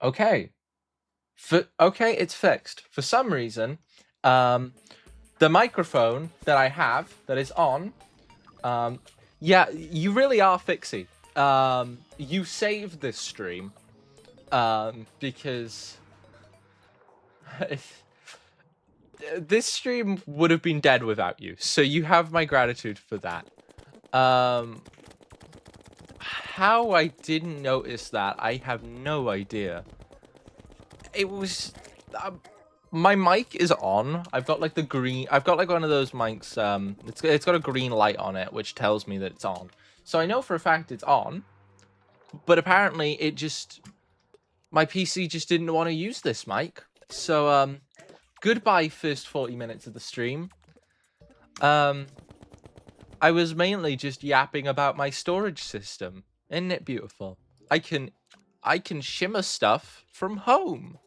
Okay. Okay, it's fixed. For some reason, the microphone that I have that is on, yeah, you really are fixie. You saved this stream, because this stream would have been dead without you. So you have my gratitude for that. How I didn't notice that, I have no idea. It was... my mic is on. I've got like the green... I've got like one of those mics. It's got a green light on it, which tells me that it's on. So I know for a fact it's on. But apparently it just... my PC just didn't want to use this mic. So, goodbye first 40 minutes of the stream. I was mainly just yapping about my storage system. Isn't it beautiful? I can shimmer stuff from home.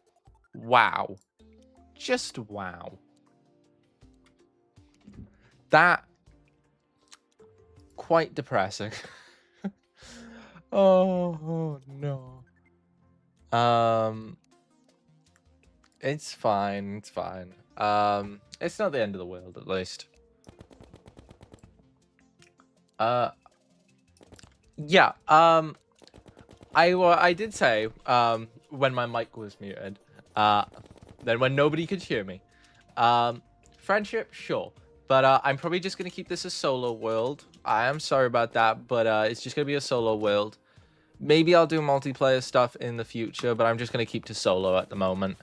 Wow. Just wow. That quite depressing. Oh no. It's fine, it's fine. It's not the end of the world, at least. Yeah, I did say, when my mic was muted, then when nobody could hear me, friendship, sure, but, I'm probably just gonna keep this a solo world. I am sorry about that, but, it's just gonna be a solo world. Maybe I'll do multiplayer stuff in the future, but I'm just gonna keep to solo at the moment.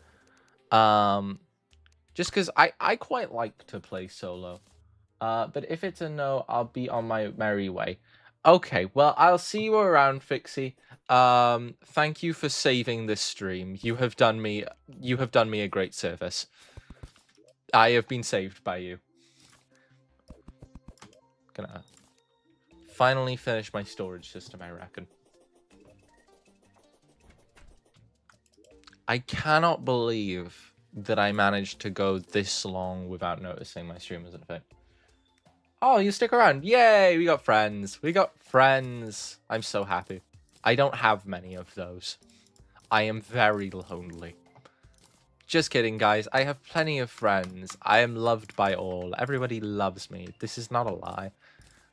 Just because I quite like to play solo. But if it's a no, I'll be on my merry way. Okay, well, I'll see you around, Fixie. Thank you for saving this stream. You have done me a great service. I have been saved by you. Gonna finally finish my storage system, I reckon. I cannot believe that I managed to go this long without noticing my stream wasn't fit. Oh, you stick around. Yay, we got friends. We got friends. I'm so happy. I don't have many of those. I am very lonely. Just kidding, guys. I have plenty of friends. I am loved by all. Everybody loves me. This is not a lie.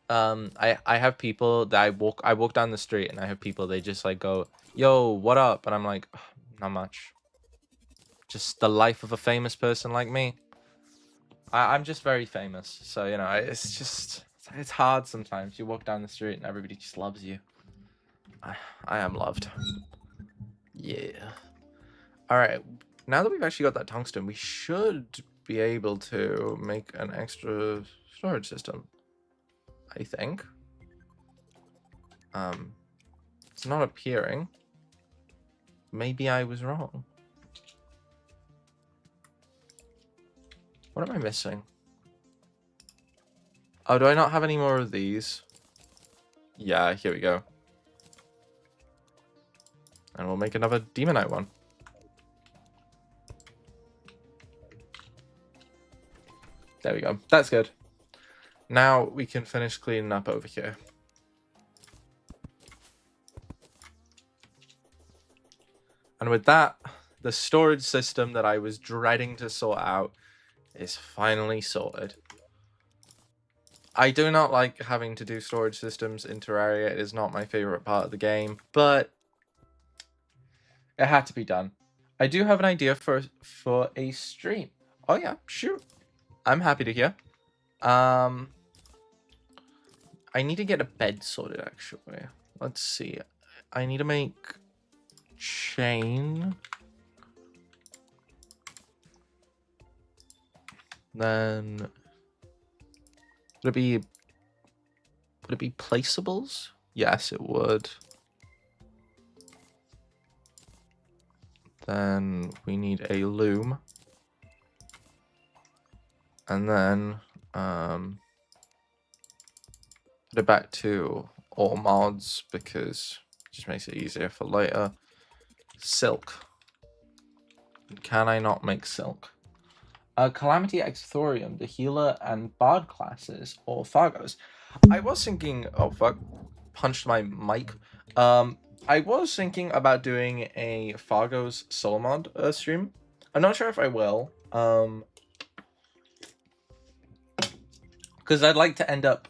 I have people that I walk down the street and I have people, they just like go, yo, what up? And I'm like, not much. Just the life of a famous person like me. I'm just very famous, so, you know, it's just... it's hard sometimes. You walk down the street and everybody just loves you. I am loved. Yeah. Alright, now that we've actually got that tungsten, we should be able to make an extra storage system. I think. It's not appearing. Maybe I was wrong. What am I missing? Oh, do I not have any more of these? Yeah, here we go. And we'll make another Demonite one. There we go. That's good. Now we can finish cleaning up over here. And with that, the storage system that I was dreading to sort out is finally sorted. I do not like having to do storage systems in Terraria. It is not my favorite part of the game, but it had to be done. I do have an idea for a stream. Oh yeah, shoot. I'm happy to hear. I need to get a bed sorted, actually. Let's see. I need to make chain. Then would it be placeables? Yes, it would. Then we need a loom. And then put it back to all mods because it just makes it easier for later. Silk. Can I not make silk? Calamity X Thorium, the healer and bard classes, or Fargos. I was thinking, oh fuck, punched my mic. I was thinking about doing a Fargos solo mod stream. I'm not sure if I will. Because I'd like to end up.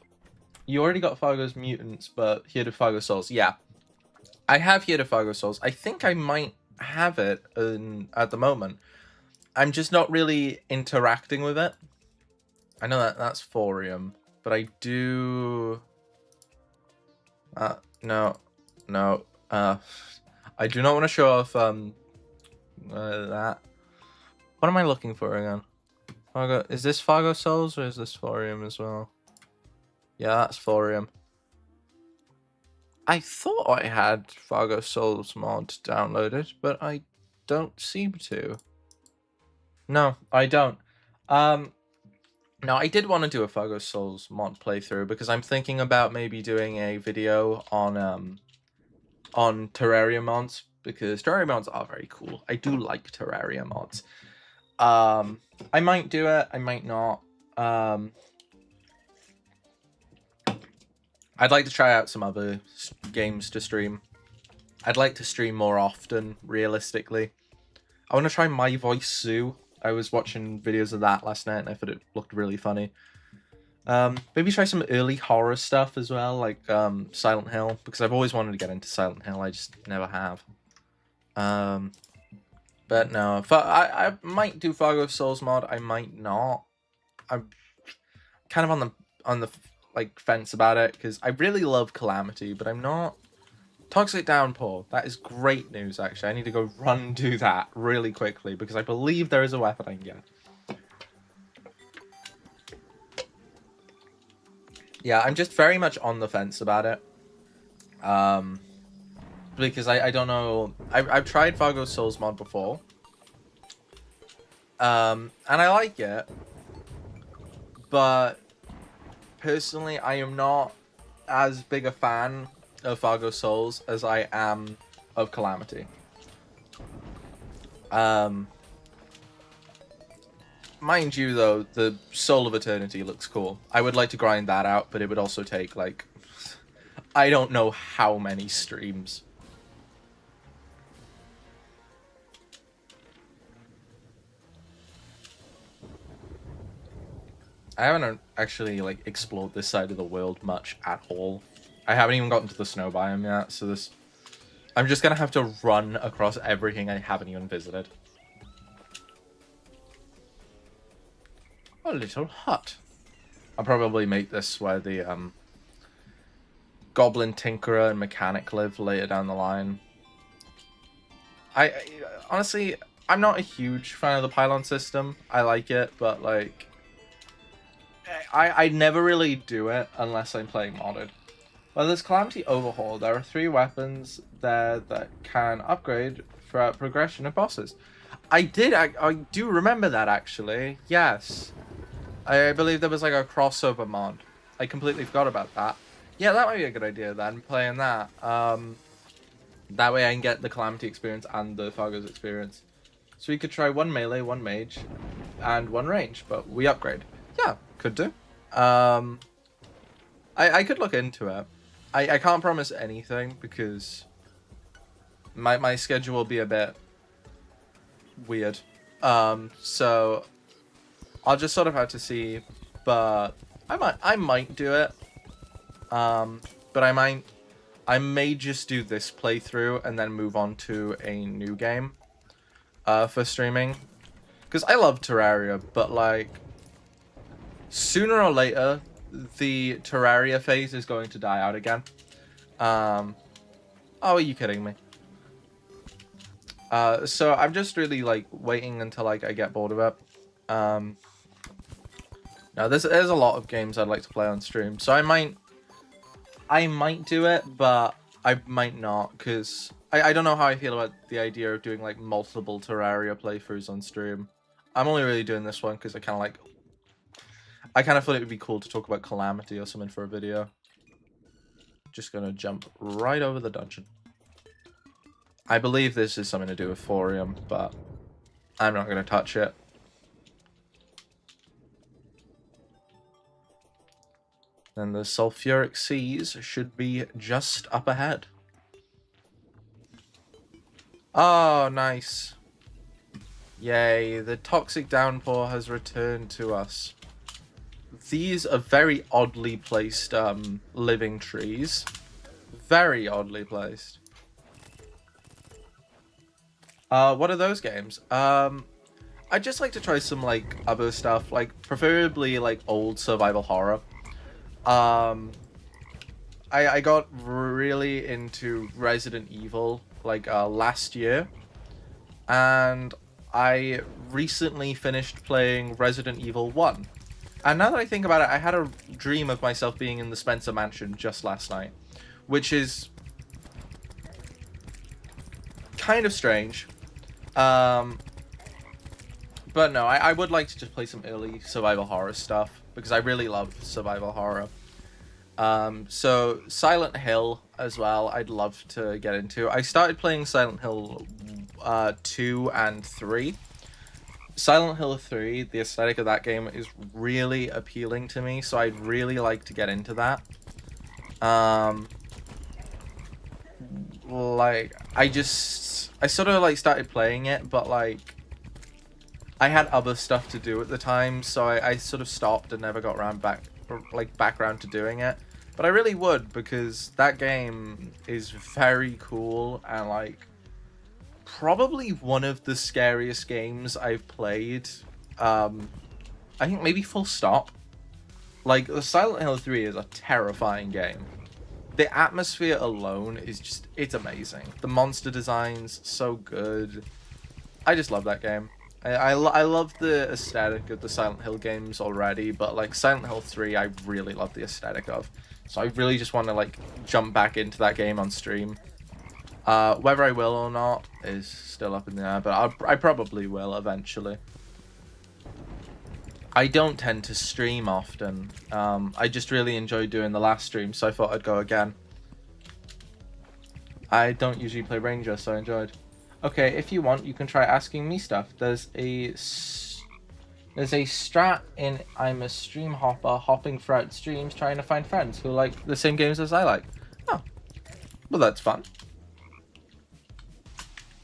You already got Fargos mutants, but here to Fargos souls. Yeah, I have here to Fargos souls. I think I might have it at the moment. I'm just not really interacting with it. I know that's thorium, but I do. No. I do not want to show off that. What am I looking for again? Fargo, is this Fargo Souls or is this thorium as well? Yeah, that's thorium. I thought I had Fargo Souls mod downloaded, but I don't seem to. No, I don't. Now I did want to do a Fargo Souls mod playthrough because I'm thinking about maybe doing a video on Terraria mods because Terraria mods are very cool. I do like Terraria mods. I might do it, I might not. I'd like to try out some other games to stream. I'd like to stream more often, realistically. I want to try My Voice Zoo. I was watching videos of that last night and I thought it looked really funny. Maybe try some early horror stuff as well, like Silent Hill, because I've always wanted to get into Silent Hill, I just never have. But no, I might do Fargo Souls mod, I might not. I'm kind of on the like fence about it, because I really love Calamity, but I'm not. Toxic Downpour, that is great news, actually. I need to go run do that really quickly, because I believe there is a weapon I can get. Yeah, I'm just very much on the fence about it. Because I don't know. I've tried Fargo Souls mod before. And I like it. But personally, I am not as big a fan of Fargo Souls as I am of Calamity. Mind you, though, the Soul of Eternity looks cool. I would like to grind that out, but it would also take, like, I don't know how many streams. I haven't actually, like, explored this side of the world much at all. I haven't even gotten to the snow biome yet, so this... I'm just gonna have to run across everything I haven't even visited. A little hut. I'll probably make this where the Goblin Tinkerer and Mechanic live later down the line. I honestly, I'm not a huge fan of the pylon system. I like it, but like, I never really do it unless I'm playing modded. Well, there's Calamity Overhaul. There are 3 weapons there that can upgrade throughout progression of bosses. I do remember that, actually. Yes. I believe there was like a crossover mod. I completely forgot about that. Yeah, that might be a good idea then, playing that. That way I can get the Calamity experience and the Fargo's experience. So we could try one melee, one mage, and one range, but we upgrade. Yeah, could do. I could look into it. I can't promise anything because my schedule will be a bit weird. So I'll just sort of have to see, but I might do it. But I may just do this playthrough and then move on to a new game for streaming. Because I love Terraria, but like sooner or later the Terraria phase is going to die out again. Oh, are you kidding me? So I'm just really like waiting until like I get bored of it. Now there's a lot of games I'd like to play on stream, so I might do it, but I might not, because I don't know how I feel about the idea of doing like multiple Terraria playthroughs on stream. I'm only really doing this one because I kind of thought it would be cool to talk about Calamity or something for a video. Just gonna jump right over the dungeon. I believe this is something to do with thorium, but I'm not gonna touch it. Then the sulfuric seas should be just up ahead. Oh, nice. Yay, the toxic downpour has returned to us. These are very oddly placed living trees. Very oddly placed. What are those games? I'd just like to try some like other stuff, like preferably like old survival horror. I got really into Resident Evil like last year, and I recently finished playing Resident Evil 1. And now that I think about it, I had a dream of myself being in the Spencer Mansion just last night, which is kind of strange. But no, I would like to just play some early survival horror stuff, because I really love survival horror. So Silent Hill as well, I'd love to get into. I started playing Silent Hill 2 and 3. Silent Hill 3, the aesthetic of that game is really appealing to me, so I'd really like to get into that. Like, I sort of like started playing it, but like I had other stuff to do at the time, so I sort of stopped and never got back around to doing it. But I really would, because that game is very cool and like probably one of the scariest games I've played. I think maybe full stop. Like, Silent Hill 3 is a terrifying game. The atmosphere alone is just, it's amazing. The monster design's so good. I just love that game. I love the aesthetic of the Silent Hill games already, but like Silent Hill 3 I really love the aesthetic of. So I really just want to like jump back into that game on stream. Whether I will or not is still up in the air, but I probably will eventually. I don't tend to stream often. I just really enjoyed doing the last stream, so I thought I'd go again. I don't usually play Ranger, so I enjoyed. Okay, if you want, you can try asking me stuff. There's a strat in I'm a stream hopper, hopping throughout streams, trying to find friends who like the same games as I like. Oh, well, that's fun.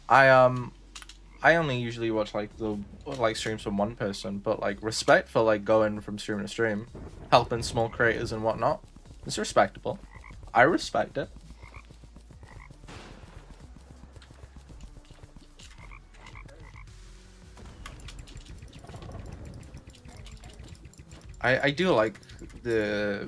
I only usually watch like streams from one person, but like respect for like going from stream to stream, helping small creators and whatnot. It's respectable. I respect it. I do like the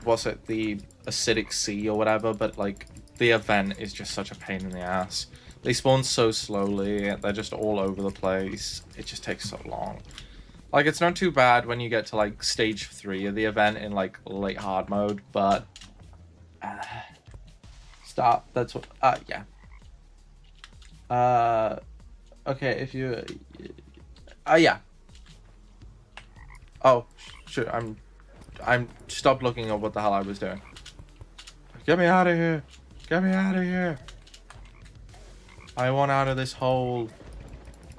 what's it, the acidic sea or whatever, but like the event is just such a pain in the ass. They spawn so slowly, they're just all over the place. It just takes so long. Like, it's not too bad when you get to like stage 3 of the event in like late hard mode, but stop. That's what yeah. Okay, if you yeah. Oh, shit, I'm stopped looking at what the hell I was doing. Get me out of here. Get me out of here. I want out of this hole.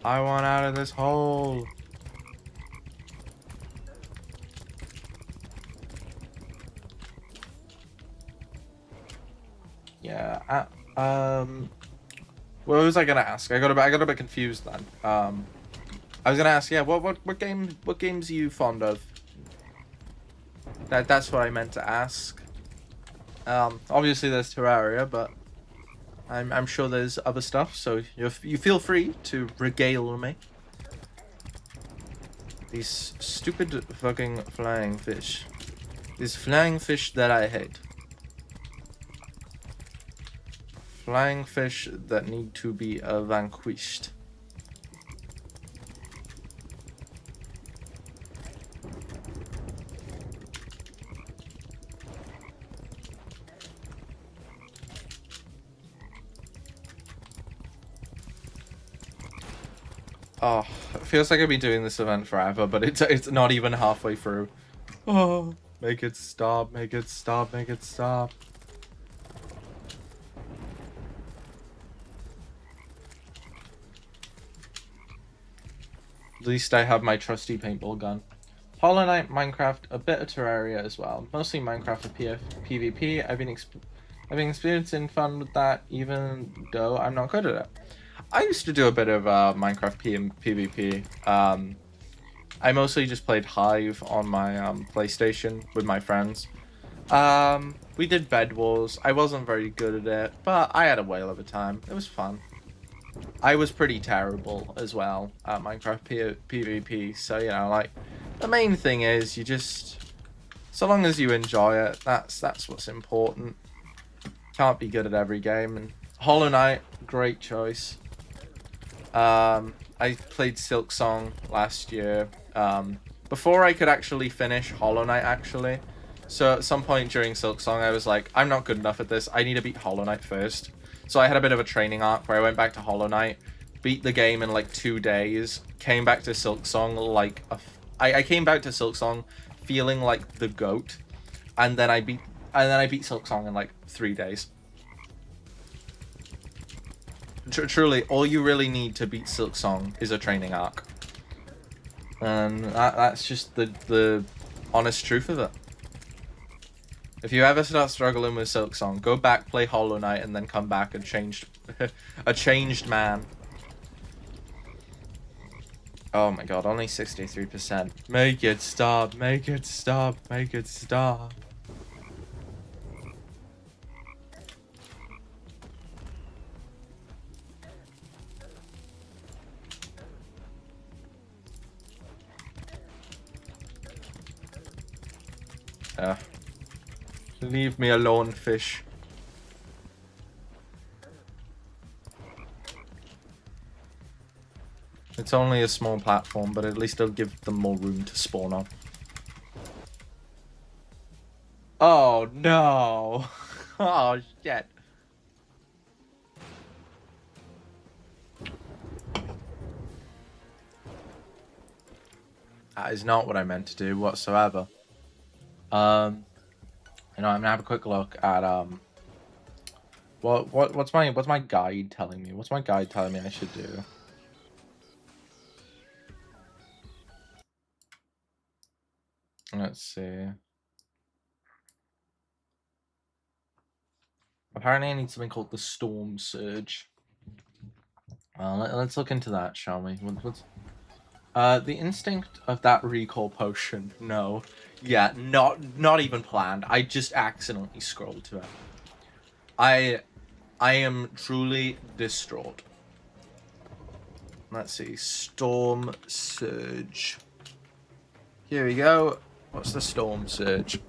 I want out of this hole. Yeah. What was I gonna ask? I got a bit confused then. I was gonna ask, yeah, what games are you fond of? That's what I meant to ask. Obviously there's Terraria, but I'm sure there's other stuff, so you feel free to regale me. These stupid fucking flying fish. These flying fish that I hate. Flying fish that need to be vanquished. Oh, it feels like I've been doing this event forever, but it's not even halfway through. Oh, make it stop, make it stop, make it stop. At least I have my trusty paintball gun. Hollow Knight, Minecraft, a bit of Terraria as well. Mostly Minecraft for PvP. I've been experiencing fun with that, even though I'm not good at it. I used to do a bit of Minecraft PvP. I mostly just played Hive on my PlayStation with my friends. We did Bed Wars. I wasn't very good at it, but I had a whale of a time. It was fun. I was pretty terrible as well at Minecraft PvP, so you know, like, the main thing is you just, so long as you enjoy it, that's what's important. Can't be good at every game. And Hollow Knight, great choice. I played Silksong last year, before I could actually finish Hollow Knight, actually. So at some point during Silksong, I was like, I'm not good enough at this. I need to beat Hollow Knight first. So I had a bit of a training arc where I went back to Hollow Knight, beat the game in like 2 days, came back to Silksong like I came back to Silksong feeling like the GOAT, and then I beat Silksong in like 3 days. Truly, all you really need to beat Silksong is a training arc, and that's just the honest truth of it. If you ever start struggling with Silksong, go back, play Hollow Knight, and then come back a changed man. Oh my god, only 63%. Make it stop, make it stop, make it stop. Leave me alone, fish. It's only a small platform, but at least it'll give them more room to spawn on. Oh no! Oh shit! That is not what I meant to do whatsoever. You know, I'm gonna have a quick look at what's my guide telling me? What's my guide telling me I should do? Let's see. Apparently I need something called the Storm Surge. Let's look into that, shall we? What's the instinct of that recall potion? No. Yeah, not even planned. I just accidentally scrolled to it. I am truly distraught. Let's see. Storm Surge. Here we go. What's the Storm Surge?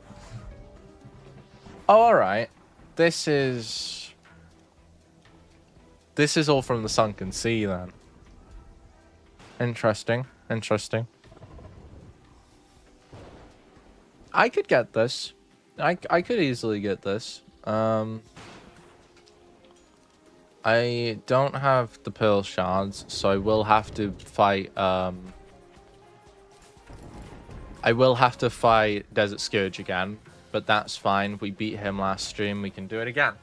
Oh, alright. This is all from the Sunken Sea, then. Interesting. Interesting. I could get this. I could easily get this. I don't have the Pearl Shards, so I will have to fight, I will have to fight Desert Scourge again, but that's fine. We beat him last stream. We can do it again.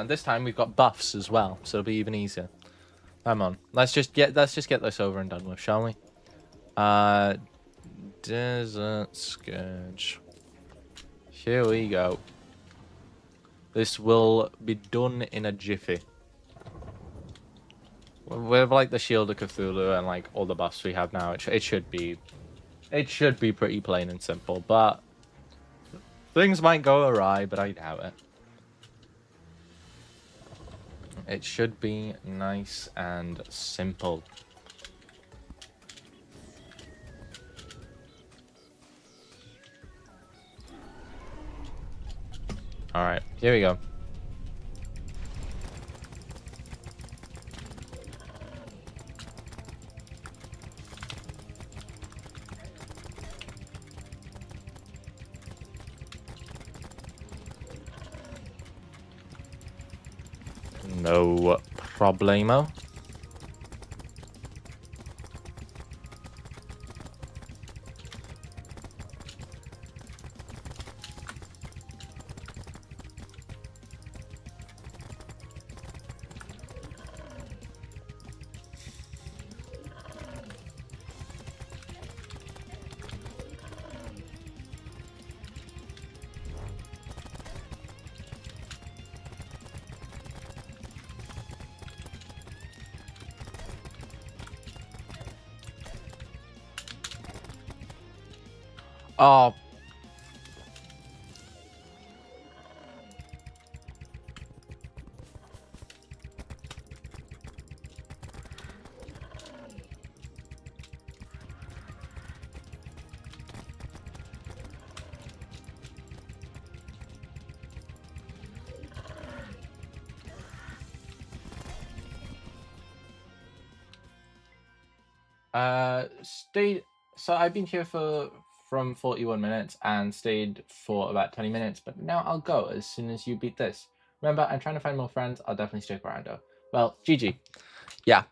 This time we've got buffs as well, so it'll be even easier. Come on, let's just get this over and done with, shall we? Desert Scourge. Here we go. This will be done in a jiffy. With like the Shield of Cthulhu and like all the buffs we have now, it should be pretty plain and simple. But things might go awry, but I doubt it. It should be nice and simple. All right, here we go. No problemo. Oh. Stayed. So I've been here from 41 minutes and stayed for about 20 minutes, but now I'll go as soon as you beat this. Remember, I'm trying to find more friends. I'll definitely stick around though. Well, GG. Yeah.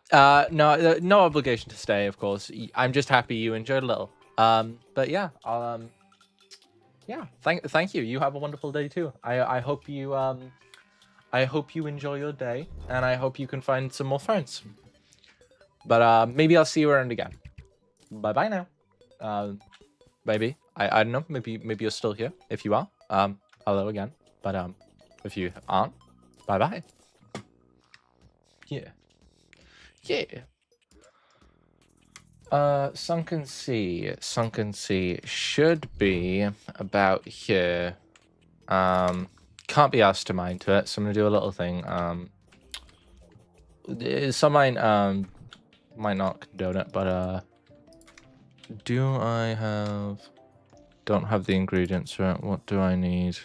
No obligation to stay, of course. I'm just happy you enjoyed a little. But yeah, I'll yeah. Thank you. You have a wonderful day too. I hope you enjoy your day, and I hope you can find some more friends. But maybe I'll see you around again. Bye bye now. Maybe I don't know. Maybe you're still here. If you are, hello again. But if you aren't, bye bye. Yeah. Sunken Sea should be about here. Can't be asked to mine to it, so I'm gonna do a little thing. Some might not condone it, but do I have? Don't have the ingredients right. What do I need?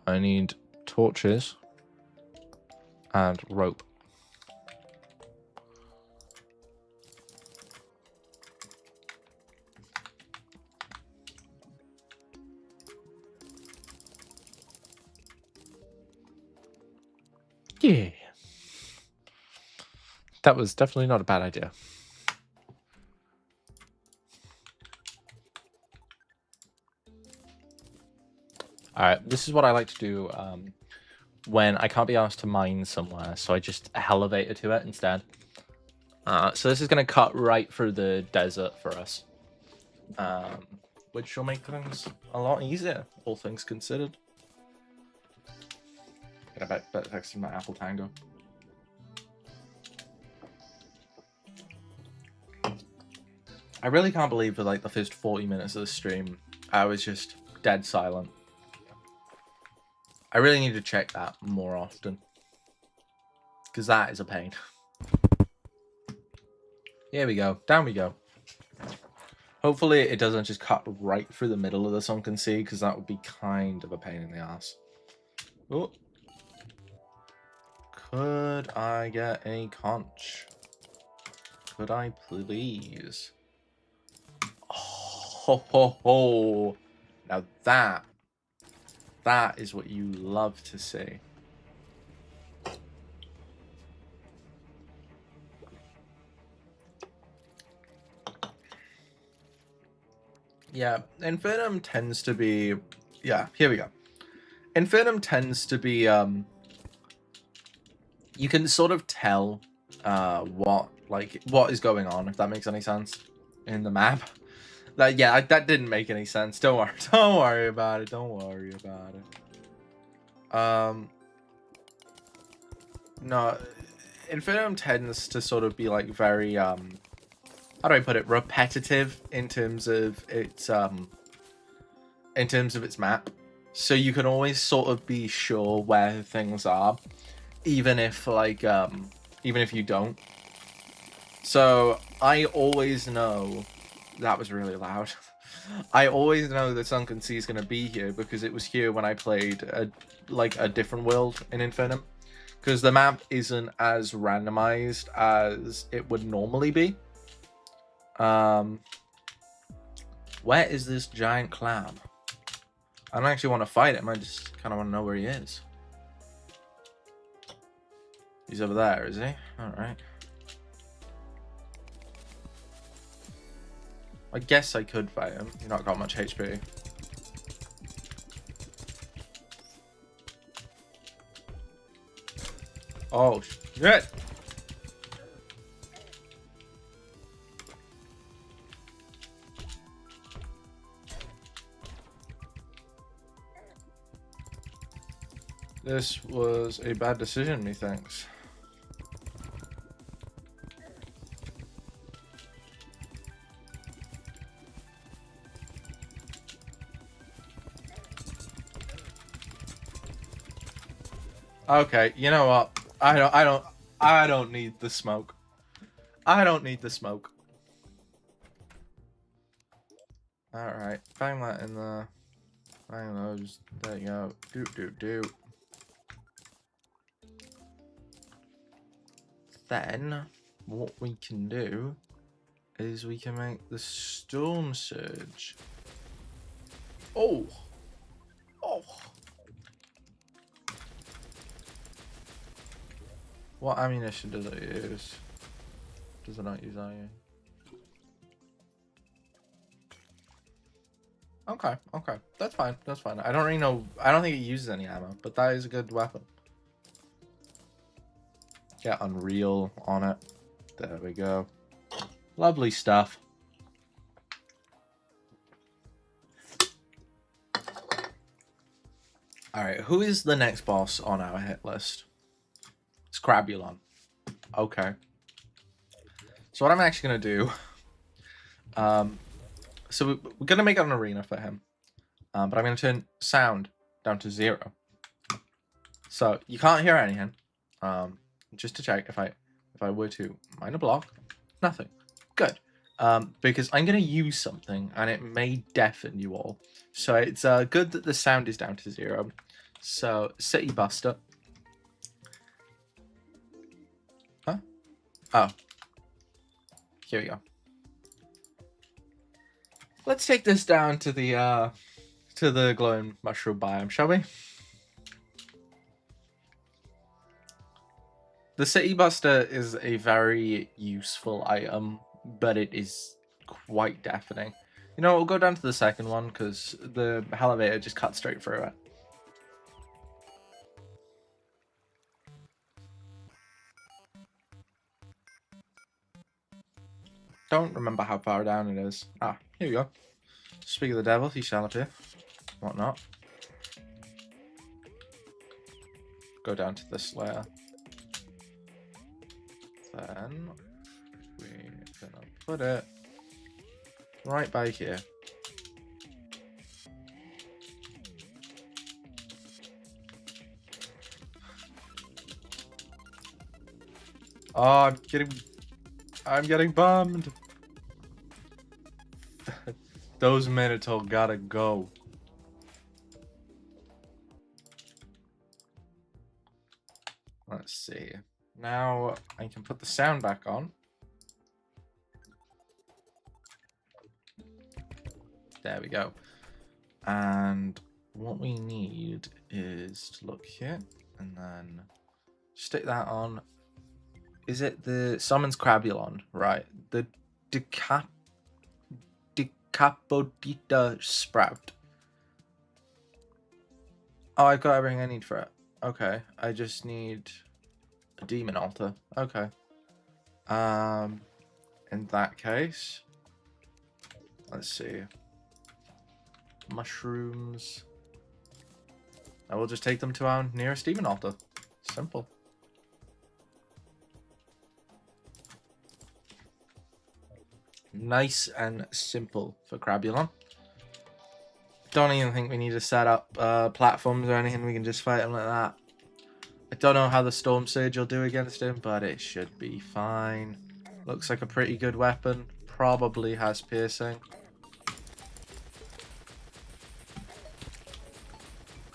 I need torches and rope. Yeah. That was definitely not a bad idea. Alright, this is what I like to do when I can't be asked to mine somewhere, so I just elevate it to it instead. So this is going to cut right through the desert for us, which will make things a lot easier, all things considered. Get a better text in my Apple Tango. I really can't believe for like the first 40 minutes of the stream, I was just dead silent. I really need to check that more often, because that is a pain. Here we go. Down we go. Hopefully it doesn't just cut right through the middle of the sunken sea, because that would be kind of a pain in the ass. Oh. Could I get a conch? Could I please? Ho ho ho! Now that is what you love to see. Yeah, Infernum tends to be... Yeah, here we go. Infernum tends to be... You can sort of tell what is going on, if that makes any sense, in the map. That that didn't make any sense. Don't worry. Don't worry about it. Don't worry about it. No, Infernum tends to sort of be like very how do I put it, repetitive in terms of its map. So you can always sort of be sure where things are, even if even if you don't. So I always know... That was really loud. I always know that Sunken Sea is going to be here because it was here when I played a different world in Infernum. Because the map isn't as randomized as it would normally be. Where is this giant clam? I don't actually want to fight him. I just kind of want to know where he is. He's over there, is he? Alright. I guess I could fight him. He's not got much HP. Oh, shit! This was a bad decision, methinks. Okay, you know what? I don't need the smoke. I don't need the smoke. Alright, bang that in there. Bang those. There you go. Do. Then, what we can do is we can make the storm surge. Oh! Oh! What ammunition does it use? Does it not use iron? Okay. That's fine. I don't really know. I don't think it uses any ammo, but that is a good weapon. Get Unreal on it. There we go. Lovely stuff. Alright, who is the next boss on our hit list? Scrabulon. Okay. So what I'm actually going to do... so we're going to make an arena for him. But I'm going to turn sound down to 0. So you can't hear anything. Just to check, if I were to mine a block, nothing. Good. Because I'm going to use something and it may deafen you all. So it's good that the sound is down to 0. So City Buster. Huh? Oh. Here we go. Let's take this down to the glowing mushroom biome, shall we? The City Buster is a very useful item, but it is quite deafening. You know, we'll go down to the second one because the elevator just cut straight through it. Don't remember how far down it is. Ah, here we go. Speak of the devil, he shall appear. Whatnot. Go down to this layer. Then we're gonna put it right by here. Oh, I'm getting bummed. Those Minotaur gotta go. Let's see. Now I can put the sound back on. There we go. And what we need is to look here and then stick that on. Is it the Summons Crabulon? Right. The Capodita Sprout. Oh, I've got everything I need for it. Okay, I just need a demon altar. Okay. In that case, let's see. Mushrooms. I will just take them to our nearest demon altar. Simple. Nice and simple for Crabulon. Don't even think we need to set up platforms or anything. We can just fight him like that. I don't know how the Storm Sage will do against him, but it should be fine. Looks like a pretty good weapon. Probably has piercing.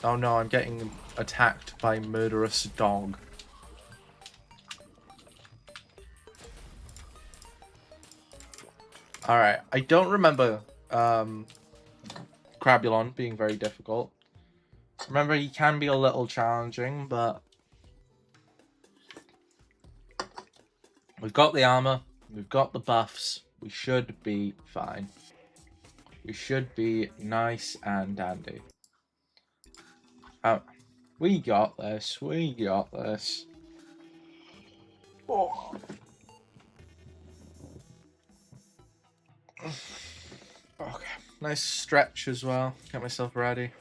Oh no, I'm getting attacked by murderous dog. Alright, I don't remember Crabulon being very difficult. Remember, he can be a little challenging, but we've got the armor, we've got the buffs, we should be fine. We should be nice and dandy. Oh, we got this, we got this. Oh. Okay, nice stretch as well, get myself ready.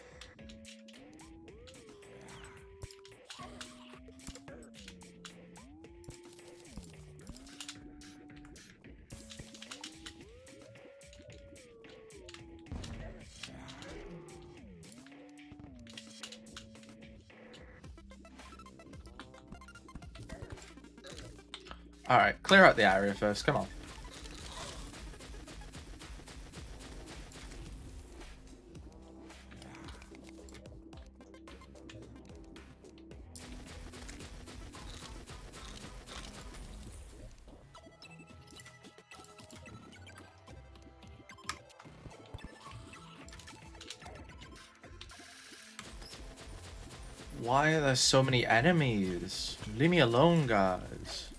Alright, clear out the area first, come on. Why are there so many enemies? Leave me alone, guys.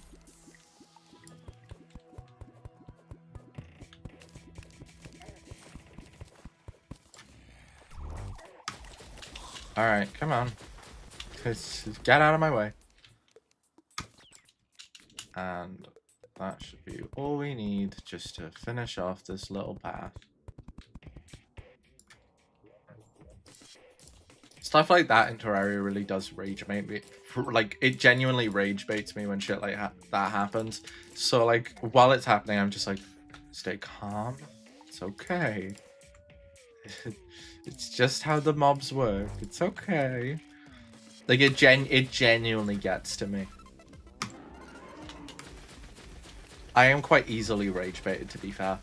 Alright, come on. Just get out of my way. And that should be all we need just to finish off this little path. Stuff like that in Terraria really does rage bait me. Like, it genuinely rage baits me when shit like that happens. So, like, while it's happening, I'm just like, stay calm. It's okay. It's just how the mobs work. It's okay. Like, it genuinely gets to me. I am quite easily rage baited, to be fair.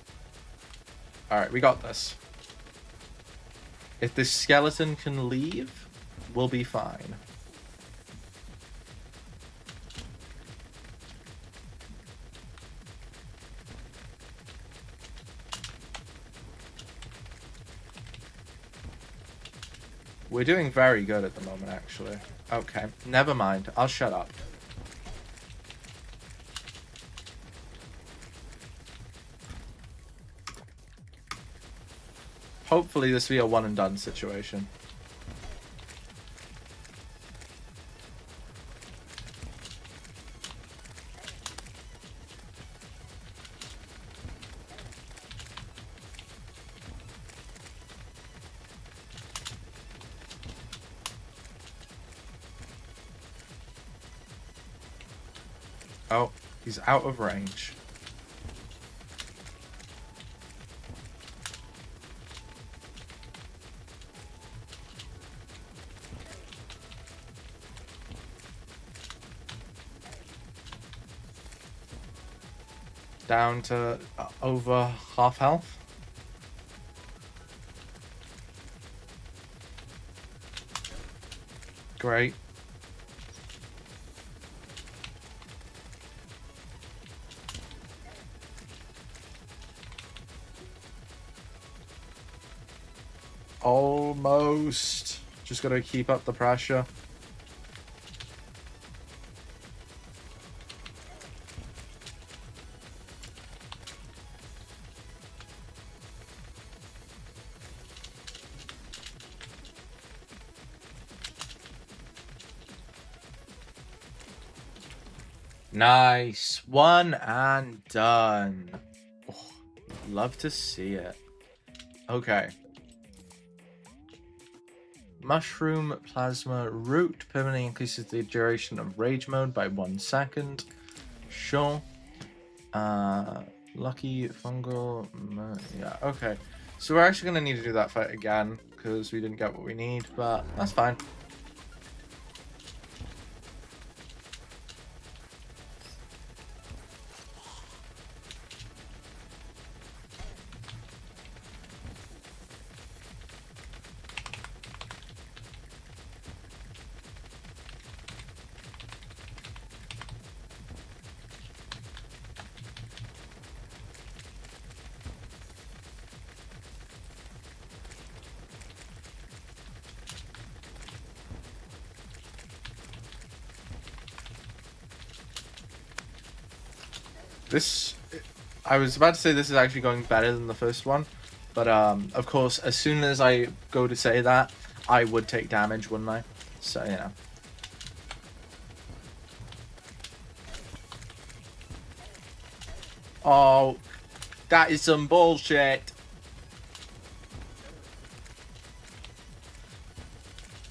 Alright, we got this. If this skeleton can leave, we'll be fine. We're doing very good at the moment, actually. Okay, never mind. I'll shut up. Hopefully this will be a one and done situation. Oh, he's out of range. Down to over half health. Great. Almost. Just gotta keep up the pressure. Nice. One and done. Oh, love to see it. Okay. Mushroom Plasma Root permanently increases the duration of Rage Mode by 1 second. Sure. Lucky Fungal. Yeah, okay. So we're actually going to need to do that fight again because we didn't get what we need, but that's fine. This, I was about to say this is actually going better than the first one, but of course, as soon as I go to say that, I would take damage, wouldn't I? So, you know. Oh, that is some bullshit.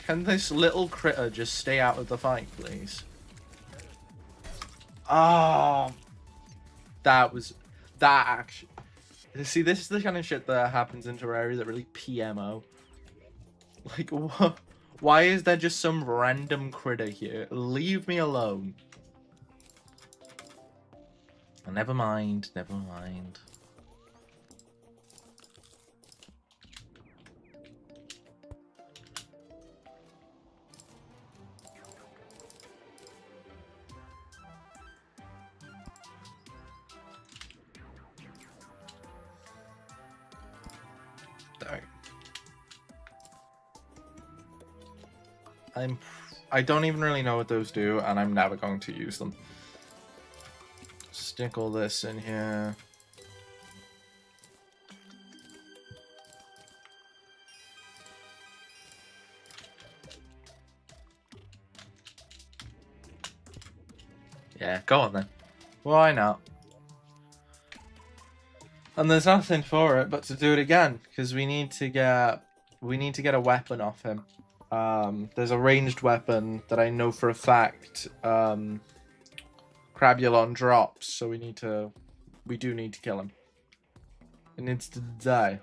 Can this little critter just stay out of the fight, please? Oh, that actually. See, this is the kind of shit that happens in Terraria that really PMO. Like, what? Why is there just some random critter here? Leave me alone. Never mind, never mind. Sorry. I don't even really know what those do, and I'm never going to use them. Stick all this in here. Yeah, go on then. Why not? And there's nothing for it but to do it again, because we need to get a weapon off him. There's a ranged weapon that I know for a fact Crabulon drops, so we do need to kill him. It needs to die.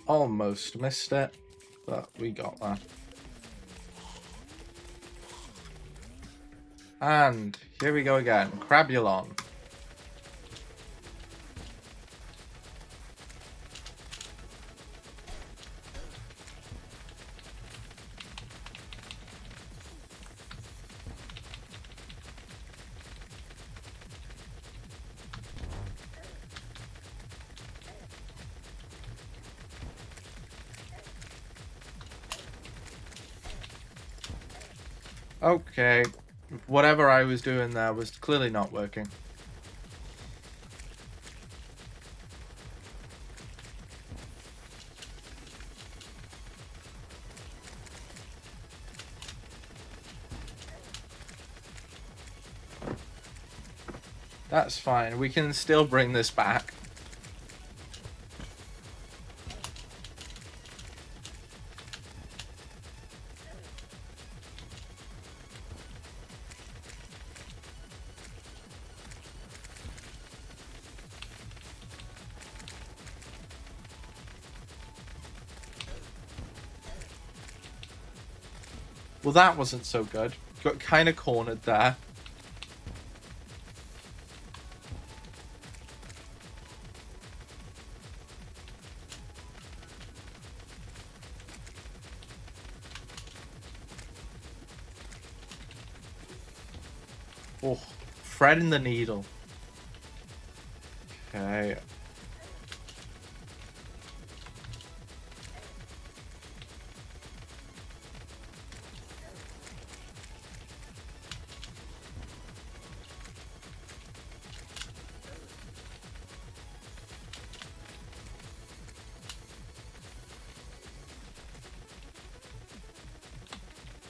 Almost missed it, but we got that. And here we go again, Crabulon. Okay, whatever I was doing there was clearly not working. That's fine, we can still bring this back. Well, that wasn't so good. Got kind of cornered there. Oh, threading the needle. Okay.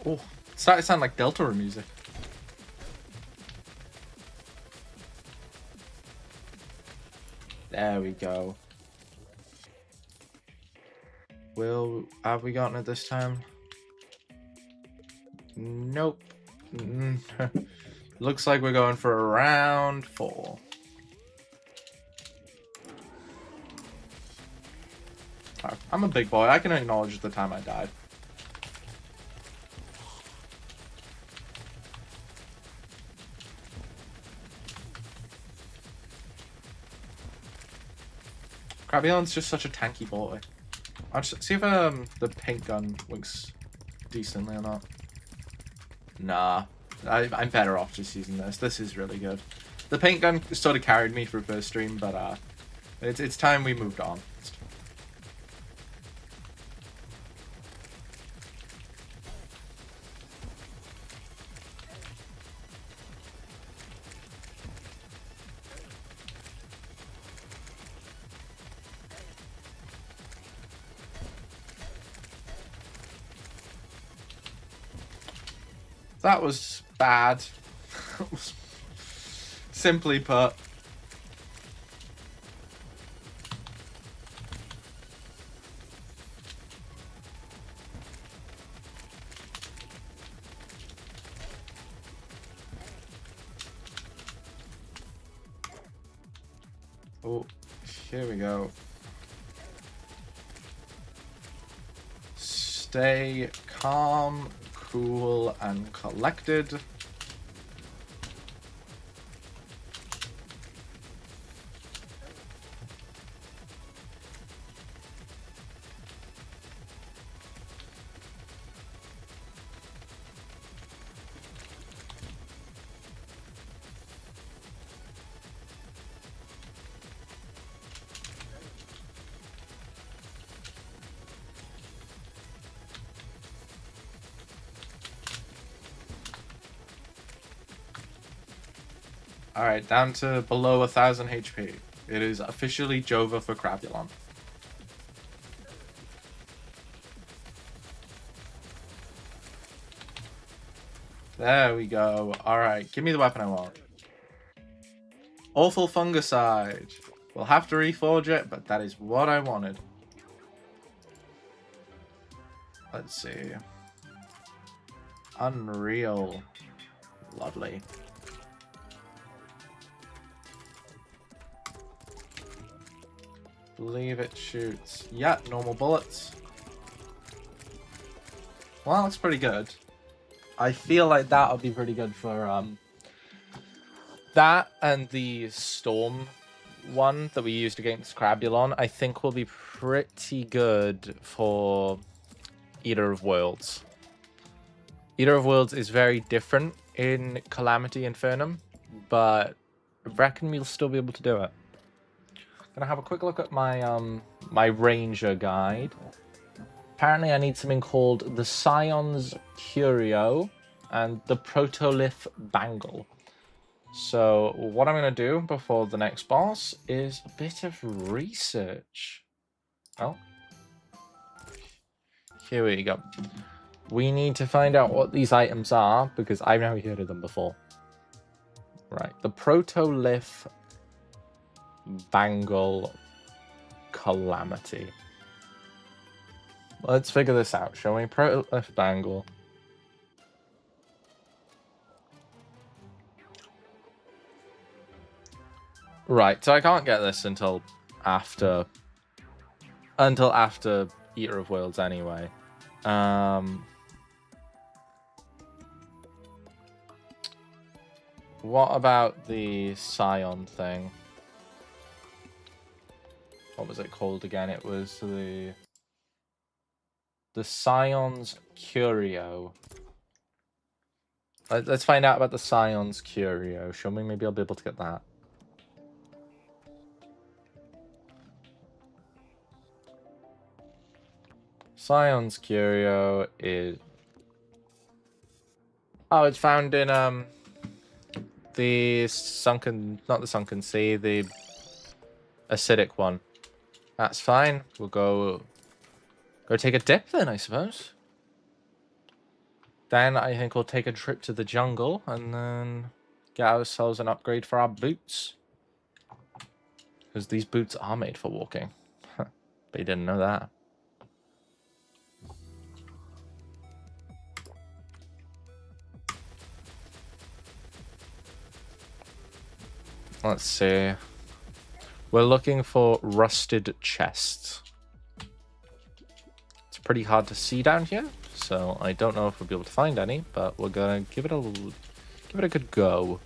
Oh, it's starting to sound like Delta music. There we go. Have we gotten it this time? Nope. Looks like we're going for round 4. I'm a big boy. I can acknowledge the time I died. Crabillon's just such a tanky boy. I'll just see if the pink gun works decently or not. Nah, I'm better off just using this. This is really good. The paint gun sort of carried me through first stream, but it's time we moved on. That was bad. Simply put. Oh, here we go. Stay calm, cool, and collected. Alright, down to below 1000 HP. It is officially Jova for Crabulon. There we go. Alright, give me the weapon I want. Awful Fungicide. We'll have to reforge it, but that is what I wanted. Let's see. Unreal. Lovely. Believe it shoots. Yeah, normal bullets. Well, that looks pretty good. I feel like that'll be pretty good for that, and the storm one that we used against Crabulon, I think will be pretty good for Eater of Worlds. Eater of Worlds is very different in Calamity Infernum, but I reckon we'll still be able to do it. Gonna have a quick look at my my Ranger guide. Apparently I need something called the Scion's Curio and the Protolith Bangle. So what I'm going to do before the next boss is a bit of research. Oh. Here we go. We need to find out what these items are, because I've never heard of them before. Right, the Protolith Bangle Calamity. Let's figure this out, shall we? Protolith Bangle. Right, so I can't get this until after Eater of Worlds anyway. What about the Scion thing? What was it called again? It was the Scion's Curio. Let's find out about the Scion's Curio. Show me, maybe I'll be able to get that. Scion's Curio is... Oh, it's found in the sunken... Not the sunken sea, the acidic one. That's fine. We'll go take a dip then, I suppose. Then I think we'll take a trip to the jungle and then get ourselves an upgrade for our boots. Because these boots are made for walking. They didn't know that. Let's see. We're looking for rusted chests. It's pretty hard to see down here, so I don't know if we'll be able to find any, but we're gonna give it a good go.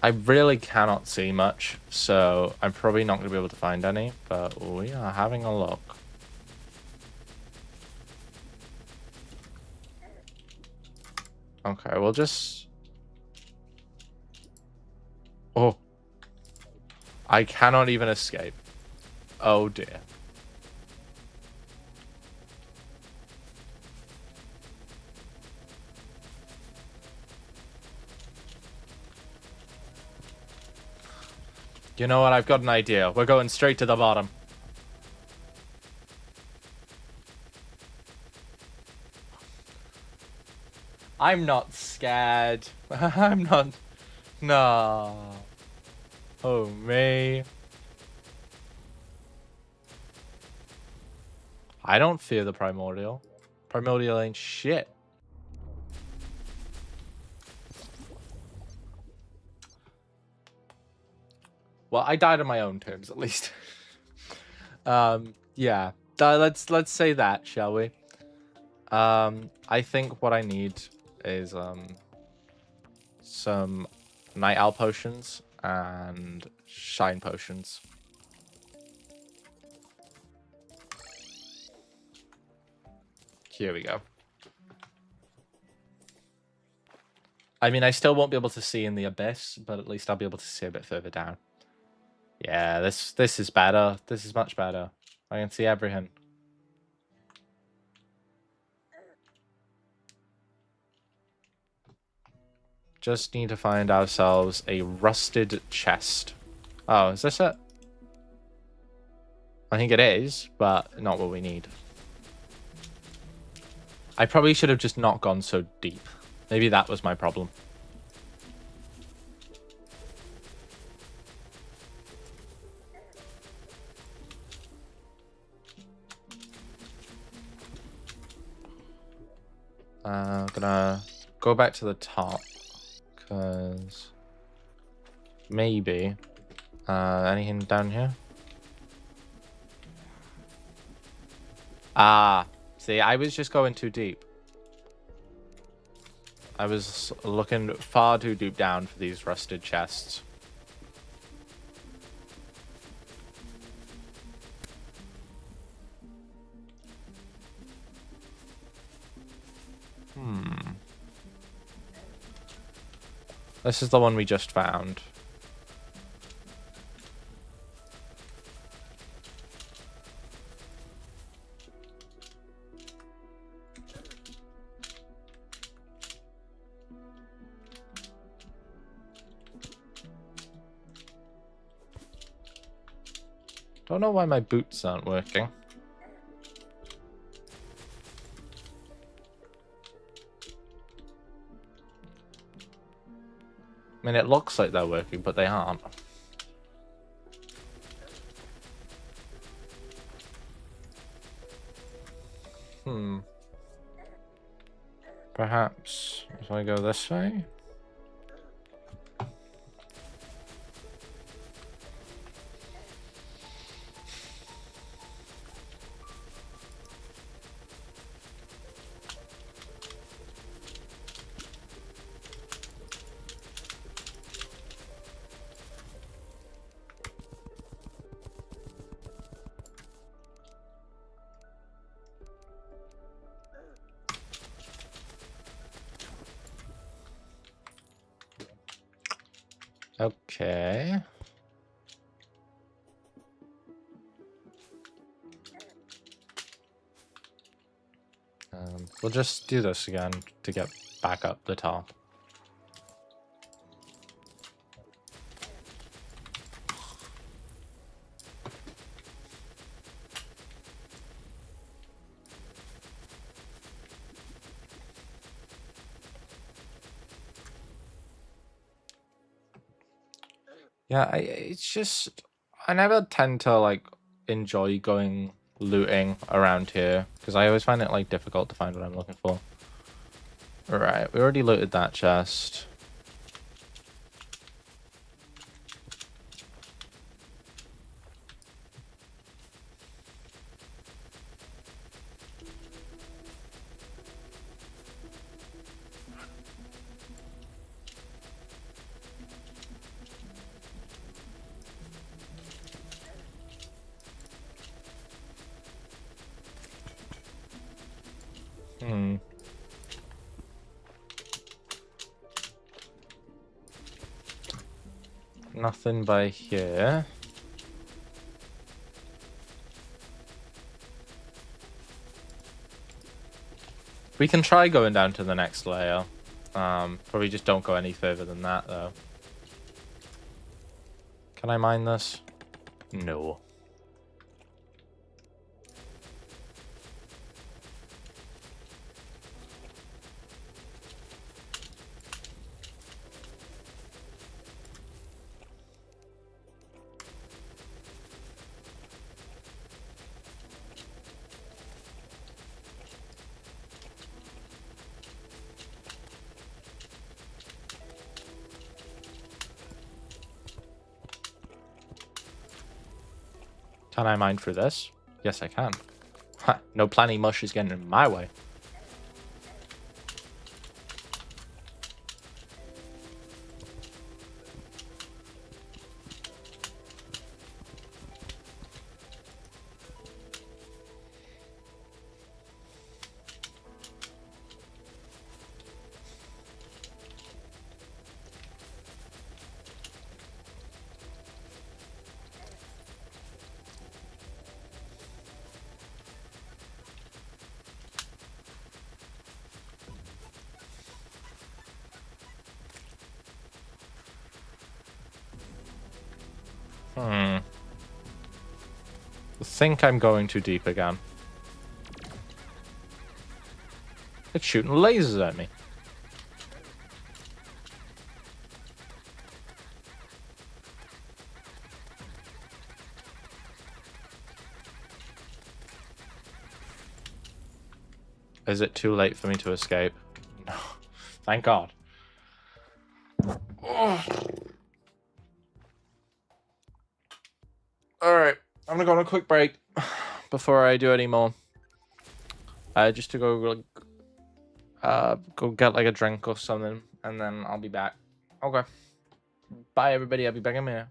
I really cannot see much, so I'm probably not going to be able to find any, but we are having a look. Okay, we'll just... Oh. I cannot even escape. Oh dear. You know what? I've got an idea. We're going straight to the bottom. I'm not scared. I'm not... No. Oh, me. I don't fear the primordial. Primordial ain't shit. Well, I died on my own terms, at least. Yeah. Let's say that, shall we? I think what I need is some night owl potions and shine potions. Here we go. I mean, I still won't be able to see in the abyss, but at least I'll be able to see a bit further down. Yeah, this is better. This is much better. I can see everything. Just need to find ourselves a rusted chest. Oh, is this it? I think it is, but not what we need. I probably should have just not gone so deep. Maybe that was my problem. Gonna go back to the top. Because maybe anything down here? Ah, see, I was just going too deep. I was looking far too deep down for these rusted chests. This is the one we just found. Don't know why my boots aren't working. I mean, it looks like they're working, but they aren't. Perhaps if I go this way? Okay. We'll just do this again to get back up the top. Yeah, it's just I never tend to like enjoy going looting around here because I always find it like difficult to find what I'm looking for. All right, we already looted that chest. Hmm. Nothing by here. We can try going down to the next layer. Probably just don't go any further than that, though. Can I mine this? No. Can I mine through this? Yes, I can. Ha, no planning mush is getting in my way. Hmm. I think I'm going too deep again. It's shooting lasers at me. Is it too late for me to escape? No. Thank God. Alright. I'm gonna go on a quick break before I do any more. Just to go get like a drink or something, and then I'll be back. Okay. Bye everybody, I'll be back in a minute.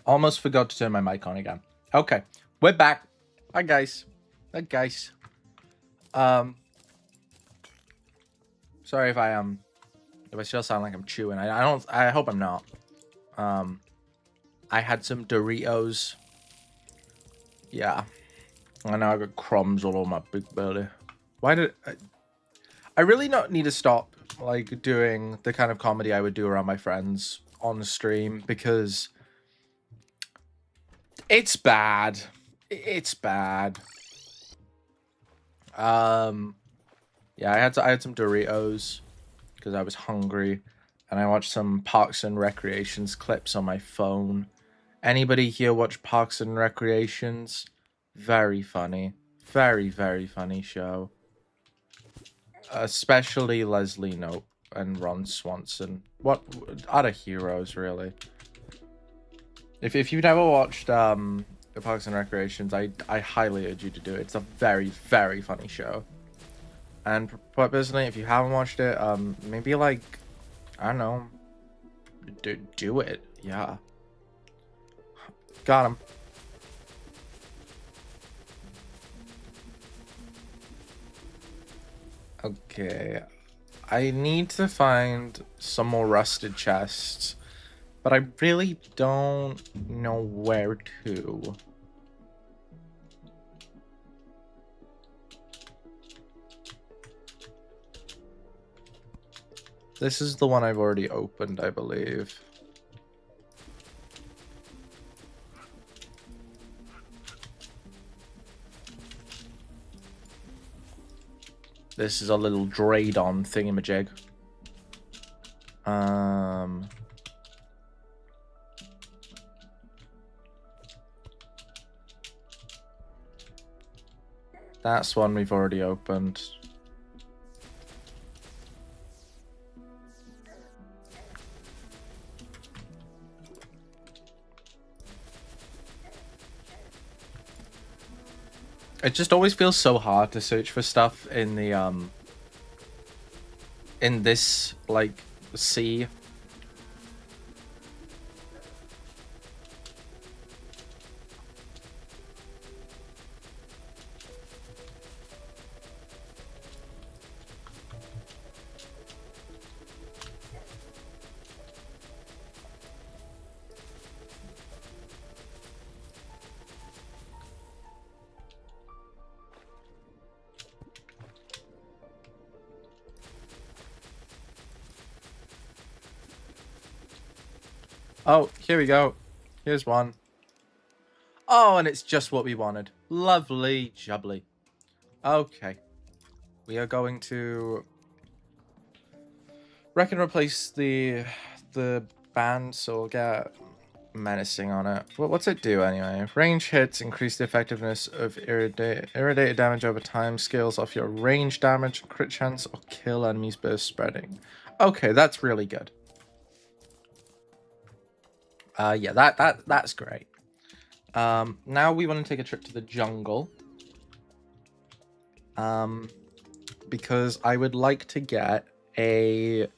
Almost forgot to turn my mic on again. Okay, we're back. Hi guys. Hi guys. Sorry if I still sound like I'm chewing. I hope I'm not. I had some Doritos. Yeah. I know I got crumbs all over my big belly. Why did I really not need to stop like doing the kind of comedy I would do around my friends on the stream, because it's bad. It's bad. Yeah, I had some Doritos because I was hungry, and I watched some Parks and Recreations clips on my phone. Anybody here watch Parks and Recreations? Very funny. Very, very funny show. Especially Leslie Knope and Ron Swanson. What other heroes, really? If you've never watched the Parks and Recreations, I highly urge you to do it. It's a very, very funny show. And personally, if you haven't watched it, maybe like, I don't know, do it. Yeah. Got him. Okay. I need to find some more rusted chests, but I really don't know where to. This is the one I've already opened, I believe. This is a little Draydon thingamajig. That's one we've already opened. It just always feels so hard to search for stuff in the in this like sea. Oh, here we go. Here's one. Oh, and it's just what we wanted. Lovely jubbly. Okay. We are going to replace the band, so we'll get menacing on it. What's it do anyway? Range hits increase the effectiveness of irradiated damage over time. Scales off your range damage, crit chance, or kill enemies burst spreading. Okay, that's really good. Yeah, that's great. Now we want to take a trip to the jungle. Because I would like to get a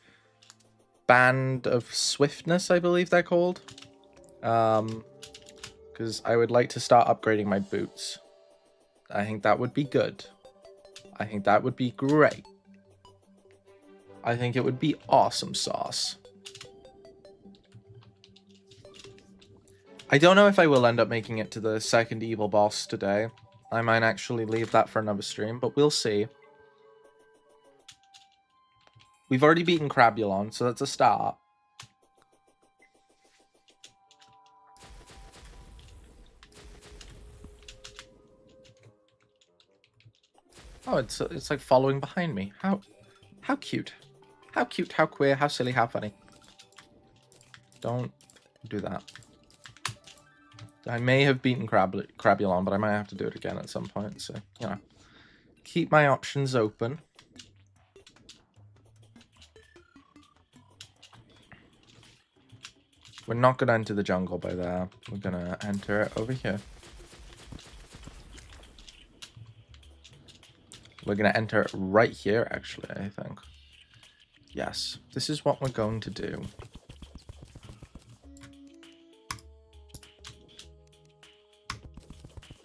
band of swiftness, I believe they're called. Because I would like to start upgrading my boots. I think that would be good. I think that would be great. I think it would be awesome sauce. I don't know if I will end up making it to the second evil boss today. I might actually leave that for another stream, but we'll see. We've already beaten Crabulon, so that's a start. Oh, it's like following behind me. How cute. How cute, how queer, how silly, how funny. Don't do that. I may have beaten Crabulon, but I might have to do it again at some point, so, you know. Keep my options open. We're not going to enter the jungle by there. We're going to enter it over here. We're going to enter it right here, actually, I think. Yes, this is what we're going to do.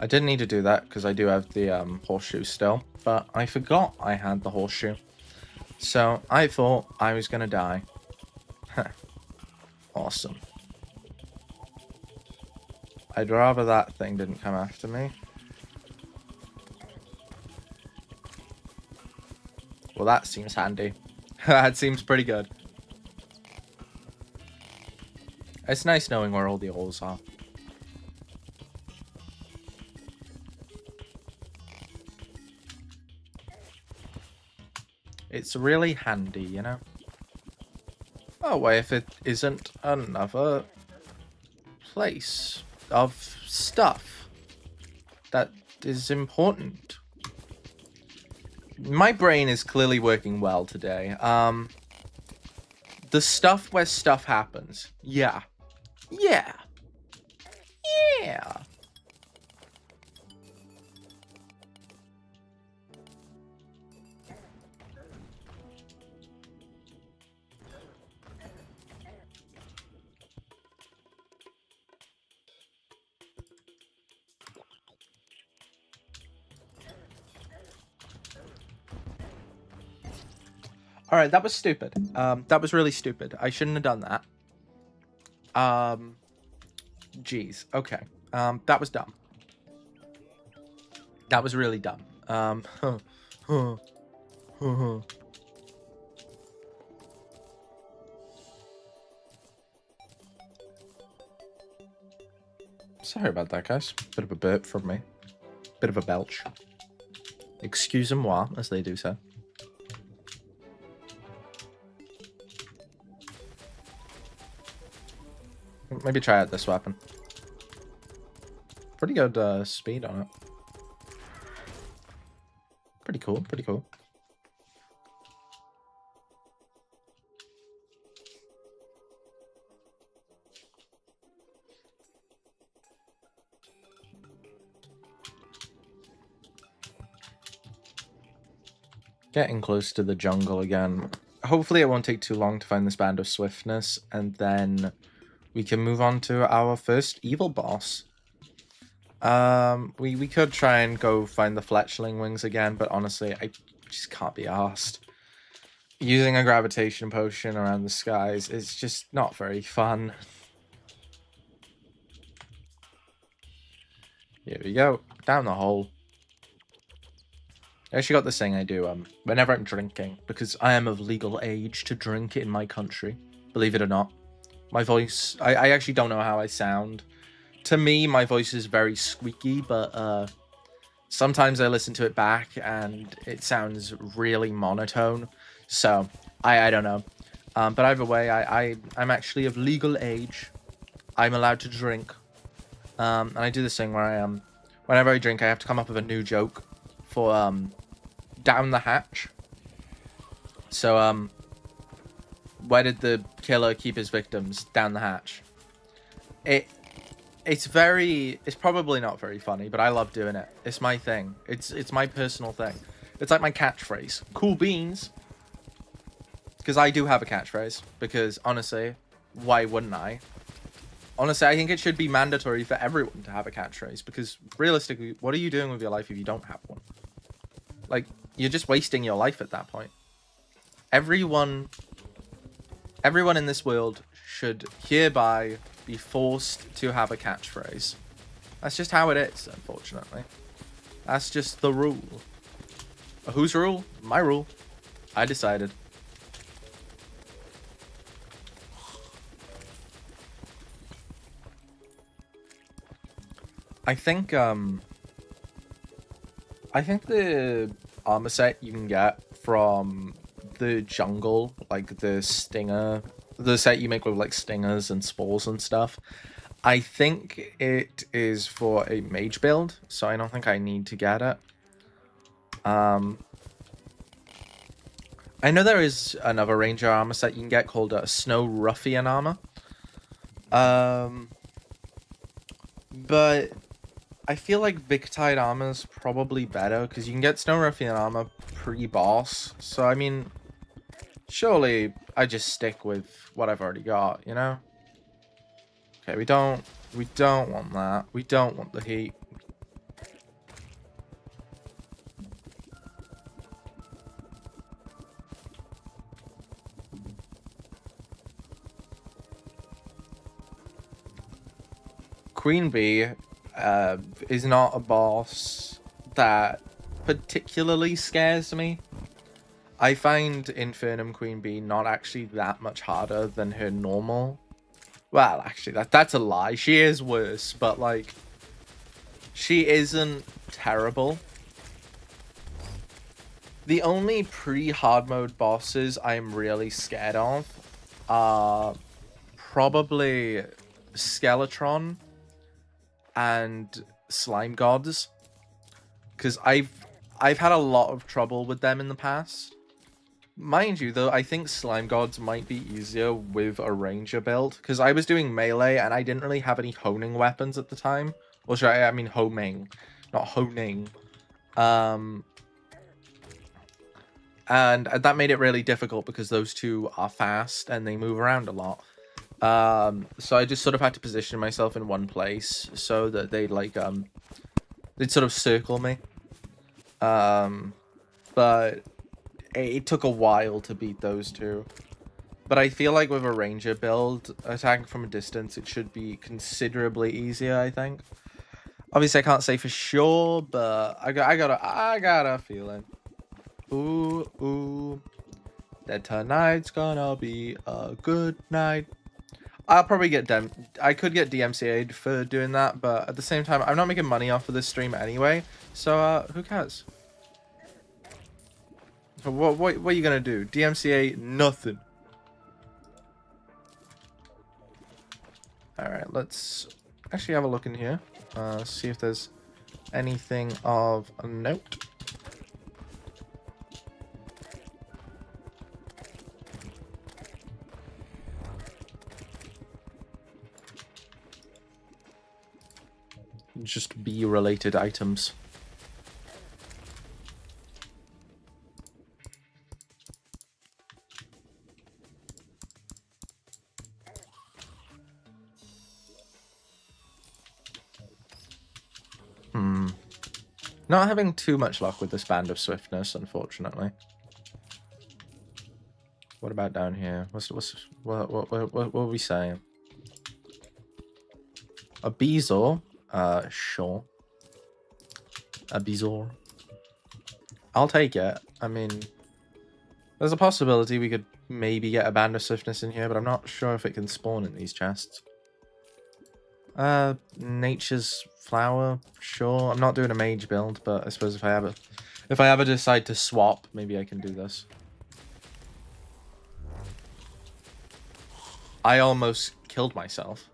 I didn't need to do that because I do have the horseshoe still, but I forgot I had the horseshoe. So I thought I was gonna die. Awesome. I'd rather that thing didn't come after me. Well, that seems handy. That seems pretty good. It's nice knowing where all the holes are. It's really handy, you know? Oh, wait, if it isn't another place of stuff that is important. My brain is clearly working well today. The stuff where stuff happens. Yeah. Yeah. Yeah. Alright, that was stupid. That was really stupid. I shouldn't have done that. Jeez. Okay. That was dumb. That was really dumb. Sorry about that, guys. Bit of a burp from me. Bit of a belch. Excusez-moi, as they do say. Maybe try out this weapon. Pretty good speed on it. Pretty cool, pretty cool. Getting close to the jungle again. Hopefully it won't take too long to find this band of swiftness, and then we can move on to our first evil boss. We could try and go find the fletchling wings again, but honestly, I just can't be arsed. Using a gravitation potion around the skies is just not very fun. Here we go. Down the hole. I actually got this thing I do whenever I'm drinking, because I am of legal age to drink in my country, believe it or not. My voice, I actually don't know how I sound. To me, my voice is very squeaky, but sometimes I listen to it back and it sounds really monotone. So, I don't know. But either way, I'm actually of legal age. I'm allowed to drink. And I do this thing where whenever I drink, I have to come up with a new joke for down the hatch. So, where did the killer keep his victims? Down the hatch. It's probably not very funny, but I love doing it. It's my thing. It's my personal thing. It's like my catchphrase. Cool beans. Because I do have a catchphrase. Because honestly, why wouldn't I? Honestly, I think it should be mandatory for everyone to have a catchphrase. Because realistically, what are you doing with your life if you don't have one? Like, you're just wasting your life at that point. Everyone in this world should hereby be forced to have a catchphrase. That's just how it is, unfortunately. That's just the rule. Whose rule? My rule. I decided. I think the armor set you can get from the jungle, like the stinger, the set you make with like stingers and spores and stuff, I think it is for a mage build, so I don't think I need to get it. I know there is another ranger armor set you can get called a Snow Ruffian armor. But I feel like Victide armor is probably better because you can get Snow Ruffian armor pre-boss. So I mean, surely I just stick with what I've already got, you know? Okay, we don't want that. We don't want the heat. Queen Bee is not a boss that particularly scares me. I find Infernum Queen Bee not actually that much harder than her normal. Well, actually, that's a lie. She is worse, but, like, she isn't terrible. The only pre-hard mode bosses I'm really scared of are probably Skeletron and Slime Gods, because I've had a lot of trouble with them in the past. Mind you, though, I think Slime Gods might be easier with a Ranger build, because I was doing melee and I didn't really have any honing weapons at the time. Or should I mean homing, not honing. And that made it really difficult because those two are fast and they move around a lot. So I just sort of had to position myself in one place so that they'd like they'd sort of circle me. But it took a while to beat those two. But I feel like with a Ranger build, attacking from a distance, it should be considerably easier, I think. Obviously, I can't say for sure, but I got a feeling. Ooh, that tonight's gonna be a good night. I'll probably get I could get DMCA'd for doing that, but at the same time, I'm not making money off of this stream anyway, so who cares? What are you gonna do? DMCA nothing. All right, let's actually have a look in here. See if there's anything of note. Just bee-related items. Not having too much luck with this Band of Swiftness, unfortunately. What about down here? What are we saying? A Beezor? Sure. A Beezor. I'll take it. I mean, there's a possibility we could maybe get a Band of Swiftness in here, but I'm not sure if it can spawn in these chests. Nature's Flower, sure. I'm not doing a mage build, but I suppose if I ever decide to swap, maybe I can do this. I almost killed myself.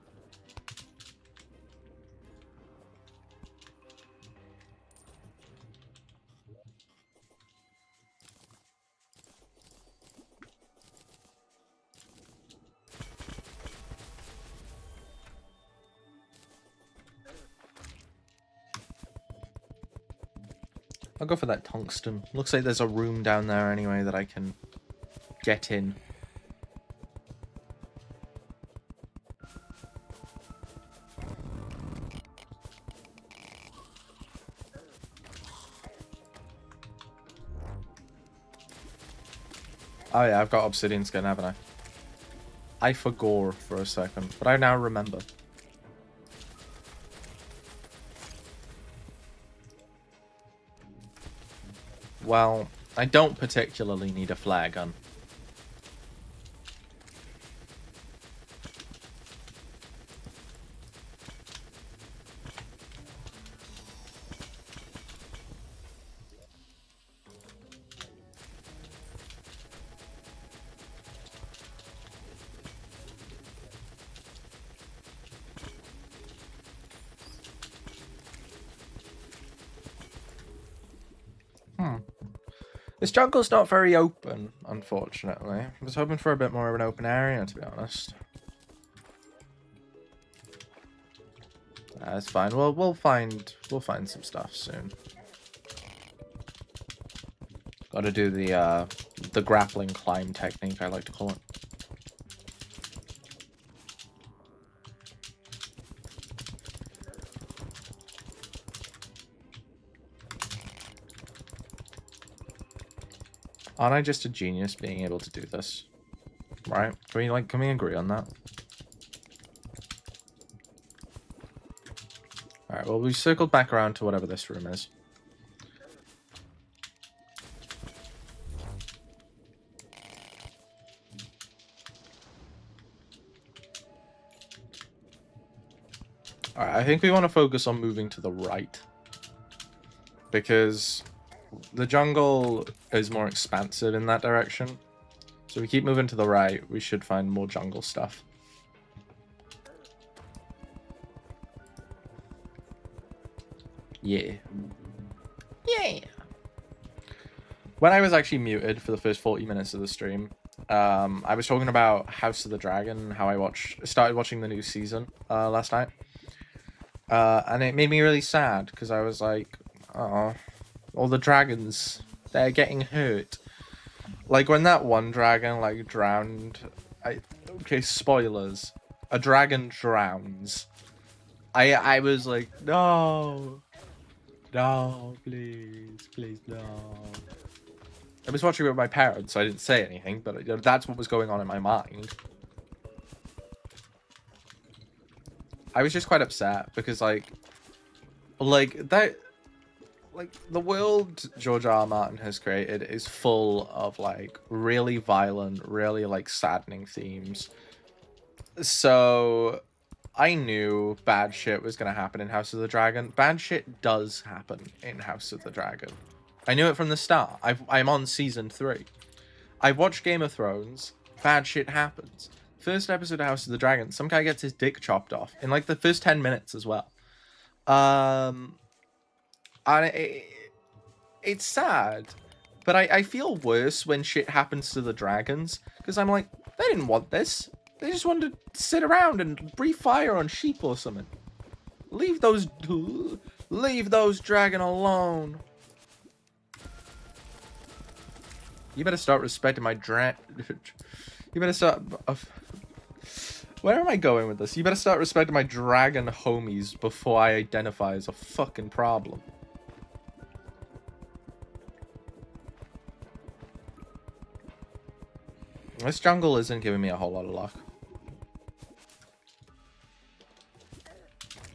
I'll go for that tungsten. Looks like there's a room down there anyway that I can get in. Oh yeah, I've got obsidian skin, haven't I? I forgot for a second, but I now remember. Well, I don't particularly need a flare gun. This jungle's not very open, unfortunately. I was hoping for a bit more of an open area, to be honest. That's fine. We'll find some stuff soon. Got to do the grappling climb technique, I like to call it. Aren't I just a genius being able to do this? Right? Can we agree on that? Alright, well, we circled back around to whatever this room is. Alright, I think we want to focus on moving to the right. Because the jungle is more expansive in that direction. So if we keep moving to the right, we should find more jungle stuff. Yeah. Yeah. When I was actually muted for the first 40 minutes of the stream, I was talking about House of the Dragon, how I started watching the new season last night. And it made me really sad because I was like, oh, all the dragons, they're getting hurt. Like when that one dragon like drowned, okay, spoilers, a dragon drowns. I was like, no, please, no. I was watching it with my parents, so I didn't say anything, but that's what was going on in my mind. I was just quite upset because the world George R. R. Martin has created is full of like really violent, really like saddening themes. So I knew bad shit was going to happen in House of the Dragon. Bad shit does happen in House of the Dragon. I knew it from the start. I'm on season 3. I watched Game of Thrones. Bad shit happens. First episode of House of the Dragon, some guy gets his dick chopped off in like the first 10 minutes as well. And it's sad, but I feel worse when shit happens to the dragons because I'm like, they didn't want this. They just wanted to sit around and breathe fire on sheep or something. Leave those dragon alone. You better start respecting my You better start. Where am I going with this? You better start respecting my dragon homies before I identify as a fucking problem. This jungle isn't giving me a whole lot of luck.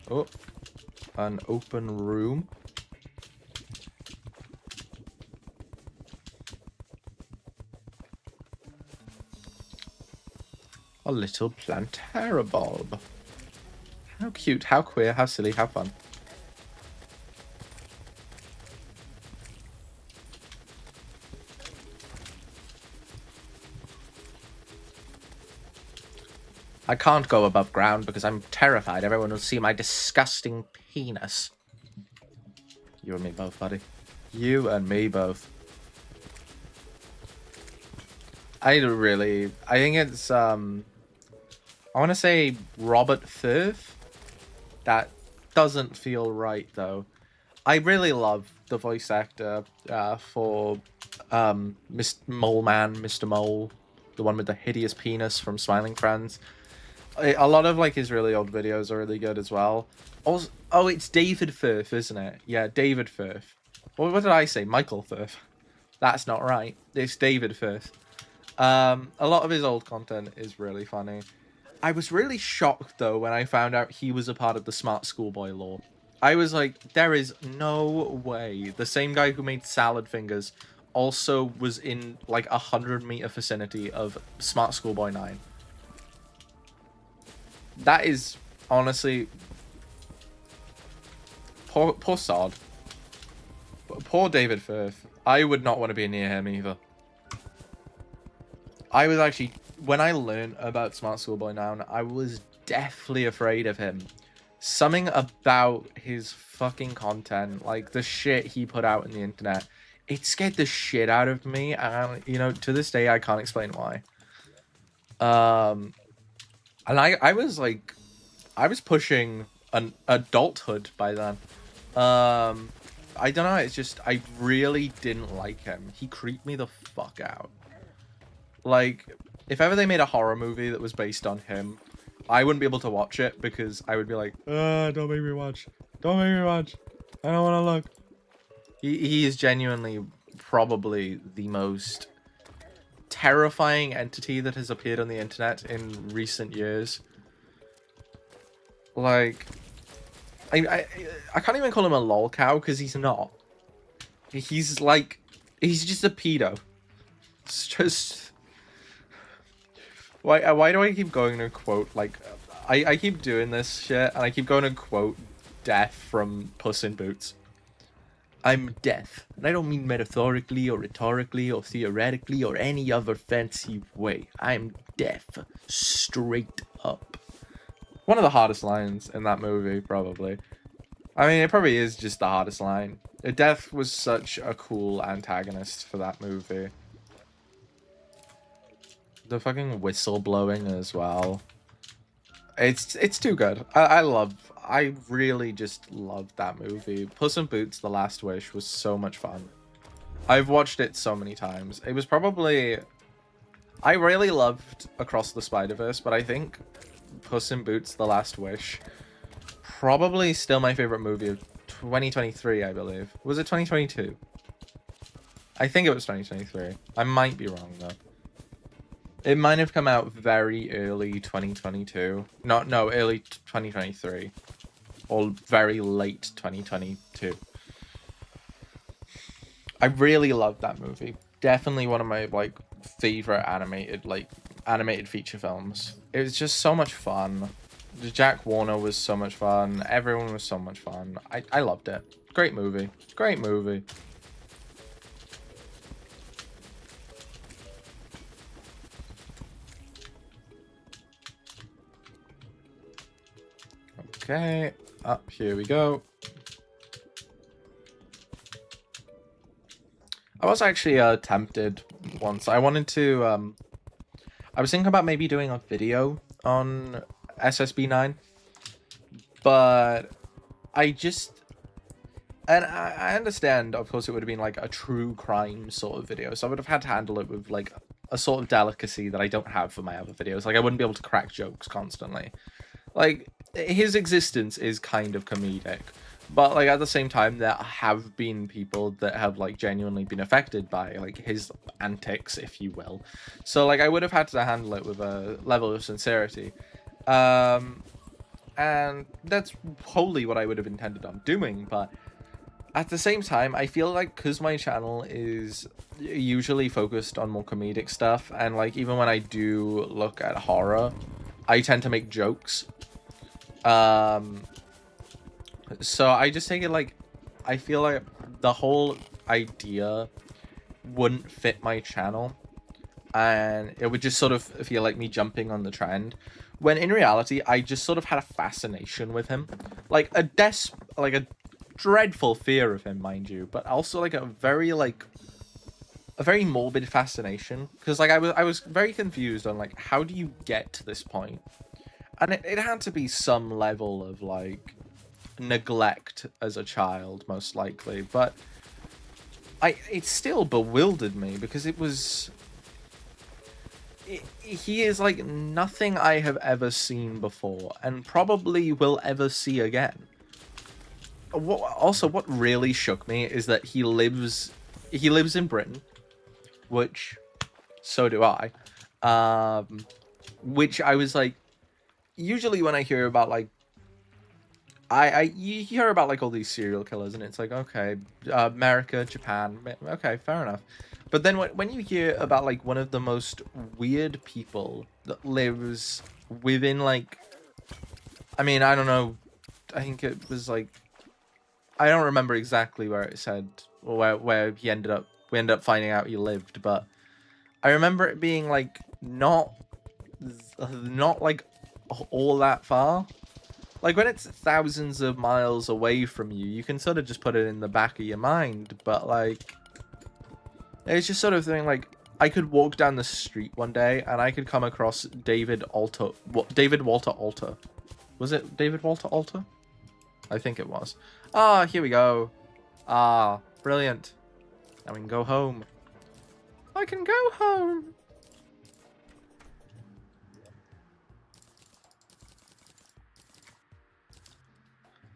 Oh, an open room. A little Plantera bulb. How cute, how queer, how silly, how fun. I can't go above ground because I'm terrified everyone will see my disgusting penis. You and me both, buddy. You and me both. I think it's, I want to say Robert Firth. That doesn't feel right, though. I really love the voice actor for Mole Man, Mr. Mole, the one with the hideous penis from Smiling Friends. A lot of like his really old videos are really good as well. Also, oh, it's David Firth, isn't it? Yeah, David Firth. What did I say? Michael Firth. That's not right. It's David Firth. A lot of his old content is really funny. I was really shocked, though, when I found out he was a part of the Smart Schoolboy lore. I was like, there is no way. The same guy who made Salad Fingers also was in, like, 100-meter vicinity of Smart Schoolboy 9. That is, honestly... Poor sod. Poor David Firth. I would not want to be near him, either. I was actually... When I learned about Smart Schoolboy now, I was deathly afraid of him. Something about his fucking content, like the shit he put out in the internet, it scared the shit out of me. And, you know, to this day, I can't explain why. And I was like... I was pushing an adulthood by then. I don't know, it's just... I really didn't like him. He creeped me the fuck out. Like... If ever they made a horror movie that was based on him, I wouldn't be able to watch it because I would be like, don't make me watch. Don't make me watch. I don't want to look. He is genuinely probably the most terrifying entity that has appeared on the internet in recent years. Like, I can't even call him a lol cow because he's not. He's like, he's just a pedo. It's just, why do I keep going to quote, like, I keep doing this shit and I keep going to quote death from Puss in Boots. I'm deaf, and I don't mean metaphorically or rhetorically or theoretically or any other fancy way. I'm deaf, straight up. One of the hardest lines in that movie, probably. I mean, it probably is just the hardest line. Death was such a cool antagonist for that movie. The fucking whistle blowing as well. It's too good. I really just loved that movie. Puss in Boots: The Last Wish was so much fun. I've watched it so many times. It was probably... I really loved Across the Spider-Verse, but I think Puss in Boots: The Last Wish probably still my favorite movie of 2023, I believe. Was it 2022? I think it was 2023. I might be wrong, though. It might have come out very early 2022. No, early 2023. Or very late 2022. I really loved that movie. Definitely one of my, like, favorite animated feature films. It was just so much fun. Jack Warner was so much fun. Everyone was so much fun. I loved it. Great movie. Great movie. Okay, up here we go. I was actually tempted once. I wanted to I was thinking about maybe doing a video on SSB9, but I understand, of course, it would have been like a true crime sort of video, so I would have had to handle it with like a sort of delicacy that I don't have for my other videos. Like, I wouldn't be able to crack jokes constantly. Like, his existence is kind of comedic, but like at the same time there have been people that have like genuinely been affected by like his antics, if you will. So like I would have had to handle it with a level of sincerity. And that's wholly what I would have intended on doing, but at the same time, I feel like because my channel is usually focused on more comedic stuff, and like even when I do look at horror, I tend to make jokes. So I just take it like, I feel like the whole idea wouldn't fit my channel, and it would just sort of feel like me jumping on the trend, when in reality I just sort of had a fascination with him, like a dreadful fear of him, mind you, but also like a very morbid fascination, because like I was very confused on like, how do you get to this point? And it had to be some level of like neglect as a child, most likely, but it still bewildered me, because he is like nothing I have ever seen before, and probably will ever see again. What really shook me is that he lives in Britain, which so do I. Which I was like, usually when I hear about like, you hear about like all these serial killers, and it's like, okay, America, Japan, okay, fair enough. But then when you hear about like one of the most weird people that lives within like, I mean, I don't know, I think it was like, I don't remember exactly where it said, or where we ended up finding out he lived, but I remember it being like not like all that far. Like when it's thousands of miles away from you, you can sort of just put it in the back of your mind, but like it's just sort of thing like, I could walk down the street one day and I could come across David Walter Alter. Was it David Walter Alter? I think it was. Ah, here we go. Ah, brilliant. Now we can go home. I can go home.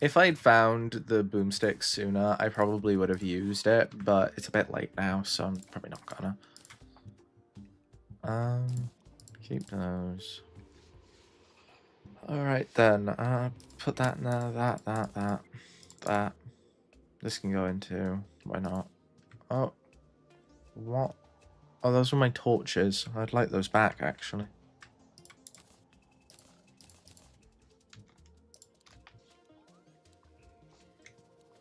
If I'd found the boomstick sooner, I probably would have used it, but it's a bit late now, so I'm probably not gonna. Keep those. Alright then, put that in there, that. This can go into, why not? Oh, what? Oh, those were my torches. I'd like those back, actually.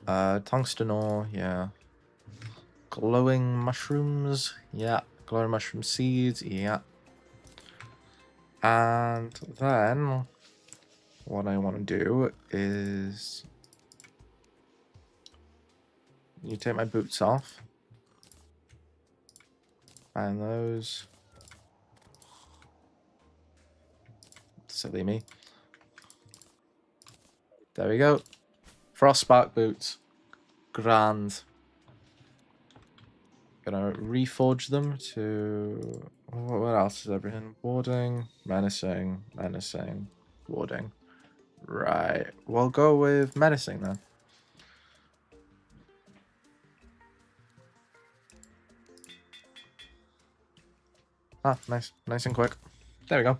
Tungsten ore, yeah. Glowing mushrooms, yeah. Glowing mushroom seeds, yeah. And then what I want to do is you take my boots off. And those. Silly me. There we go. Frostspark boots. Grand. Gonna reforge them to... What else is everything? Warding, menacing, warding. Right. We'll go with menacing then. Ah, nice. Nice and quick. There we go.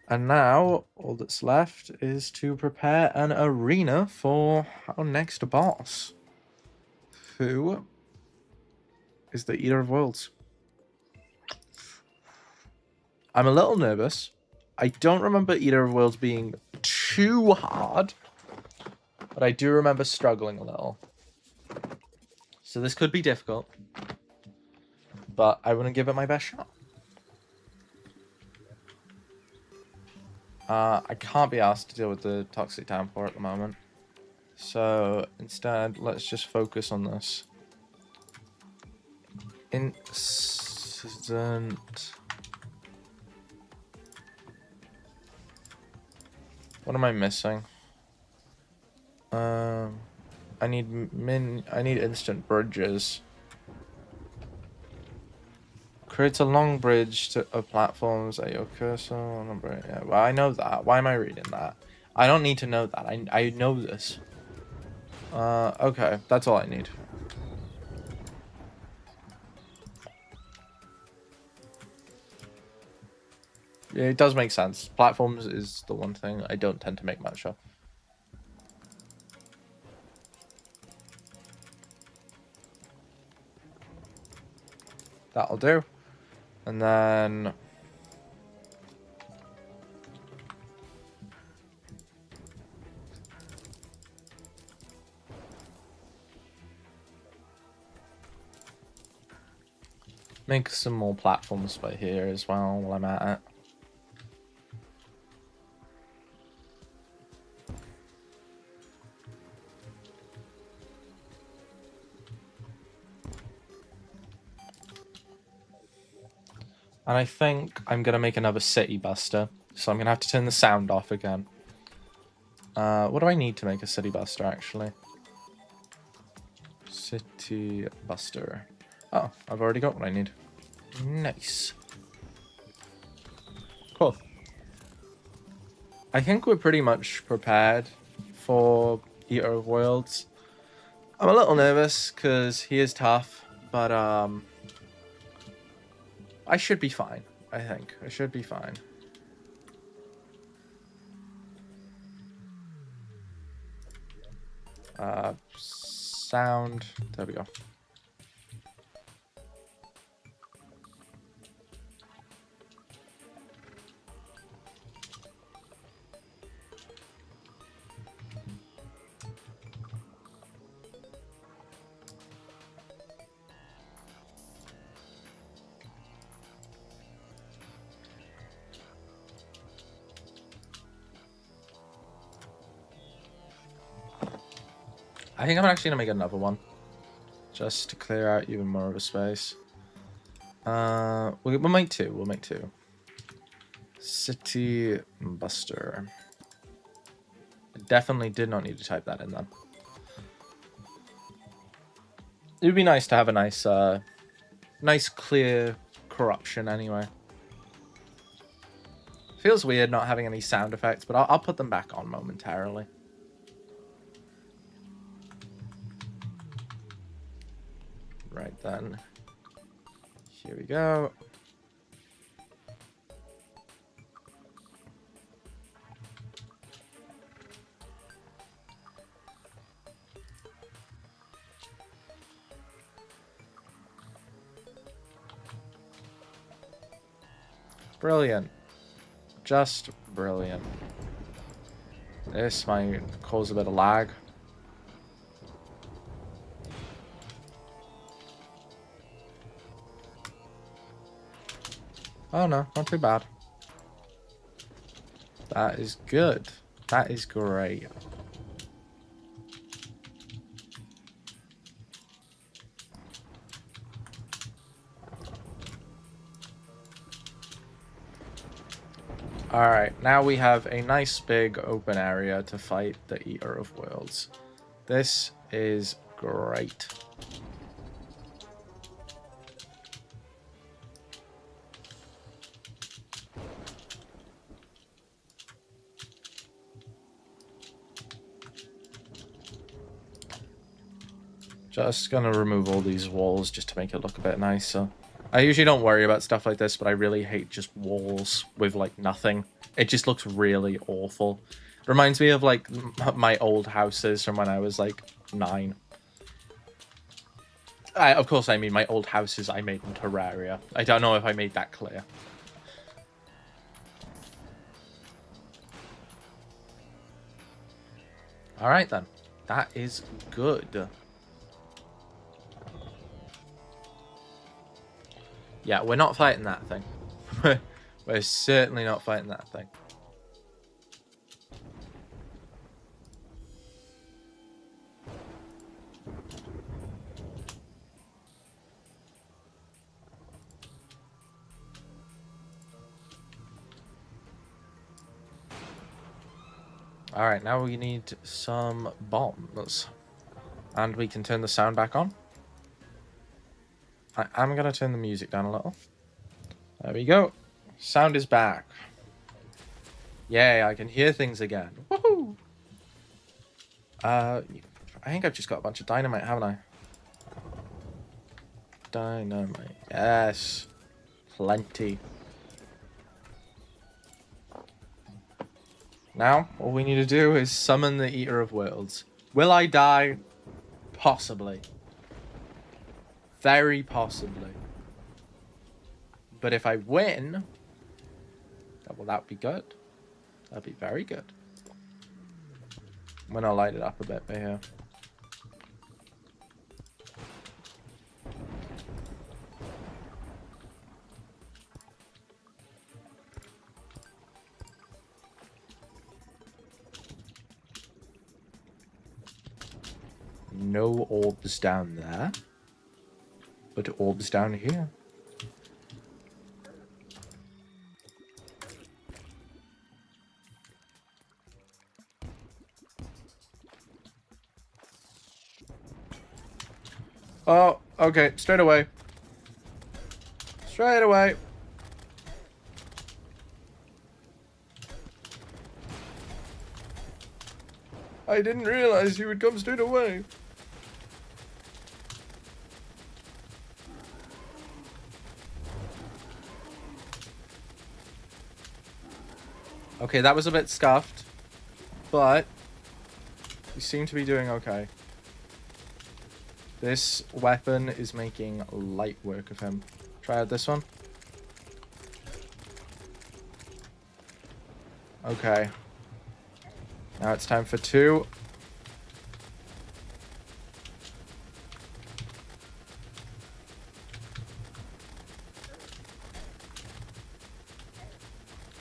And now, all that's left is to prepare an arena for our next boss. Who is the Eater of Worlds. I'm a little nervous. I don't remember Eater of Worlds being too hard, but I do remember struggling a little. So this could be difficult, but I want to give it my best shot. I can't be asked to deal with the toxic downpour at the moment. So instead, let's just focus on this. Incident. What am I missing? I need instant bridges. Creates a long bridge of platforms at your cursor. Yeah, well, I know that. Why am I reading that? I don't need to know that. I know this. Okay, that's all I need. Yeah, it does make sense. Platforms is the one thing I don't tend to make much of. That'll do. And then... make some more platforms by here as well while I'm at it. And I think I'm going to make another city buster. So I'm going to have to turn the sound off again. What do I need to make a city buster, actually? City buster. Oh, I've already got what I need. Nice. Cool. I think we're pretty much prepared for Eater of Worlds. I'm a little nervous because he is tough, but I should be fine, I think. I should be fine. Sound. There we go. I think I'm actually going to make another one. Just to clear out even more of a space. We'll make two. We'll make two. City Buster. I definitely did not need to type that in then. It would be nice to have a nice, nice clear corruption anyway. Feels weird not having any sound effects, but I'll put them back on momentarily. Right then. Here we go. Brilliant. Just brilliant. This might cause a bit of lag. Oh no, not too bad. That is good. That is great. Alright, now we have a nice big open area to fight the Eater of Worlds. This is great. Just gonna remove all these walls just to make it look a bit nicer. I usually don't worry about stuff like this, but I really hate just walls with, like, nothing. It just looks really awful. Reminds me of, like, my old houses from when I was, like, 9. Of course, I mean my old houses I made in Terraria. I don't know if I made that clear. Alright, then. That is good. Yeah, we're not fighting that thing. We're certainly not fighting that thing. Alright, now we need some bombs. And we can turn the sound back on. I'm going to turn the music down a little. There we go. Sound is back. Yay, I can hear things again. Woohoo! I think I've just got a bunch of dynamite, haven't I? Dynamite. Yes. Plenty. Now, all we need to do is summon the Eater of Worlds. Will I die? Possibly. Very possibly. But if I win, well, that'd be good. That'd be very good. I'm gonna light it up a bit here. No orbs down there, but orbs down here. Oh, okay, straight away. Straight away. I didn't realize you would come straight away. Okay, that was a bit scuffed, but we seem to be doing okay. This weapon is making light work of him. Try out this one. Okay. Now it's time for 2.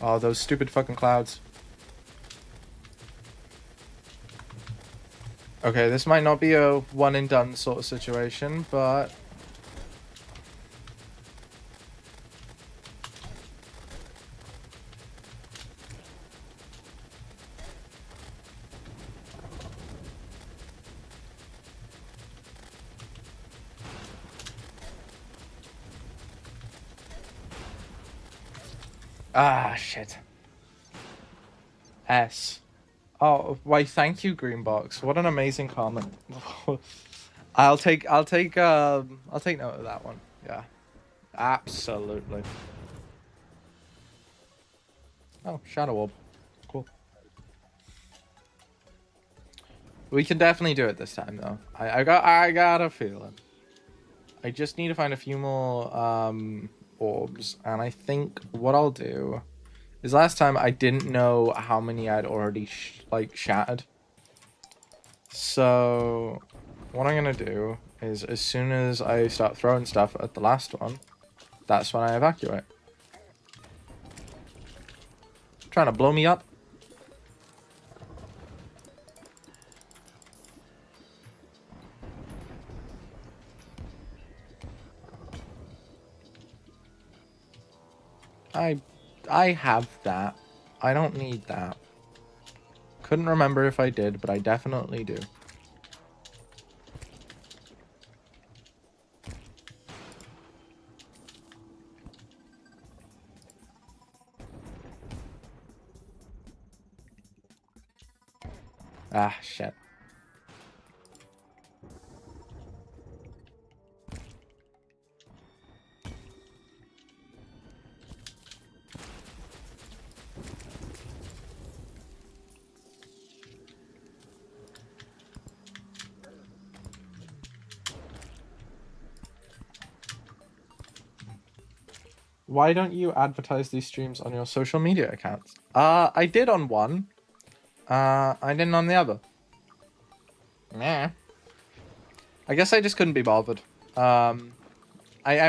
Oh, those stupid fucking clouds. Okay, this might not be a one and done sort of situation, but... Ah, shit. S. Oh, why, thank you, Greenbox. What an amazing comment. I'll take note of that one. Yeah. Absolutely. Oh, Shadow Orb. Cool. We can definitely do it this time, though. I got a feeling. I just need to find a few more orbs, and I think what I'll do is last time I didn't know how many I'd already shattered. So what I'm gonna do is as soon as I start throwing stuff at the last one, that's when I evacuate. Trying to blow me up? I have that. I don't need that. Couldn't remember if I did, but I definitely do. Ah, shit. Why don't you advertise these streams on your social media accounts? I did on one. I didn't on the other. Meh. I guess I just couldn't be bothered. I'm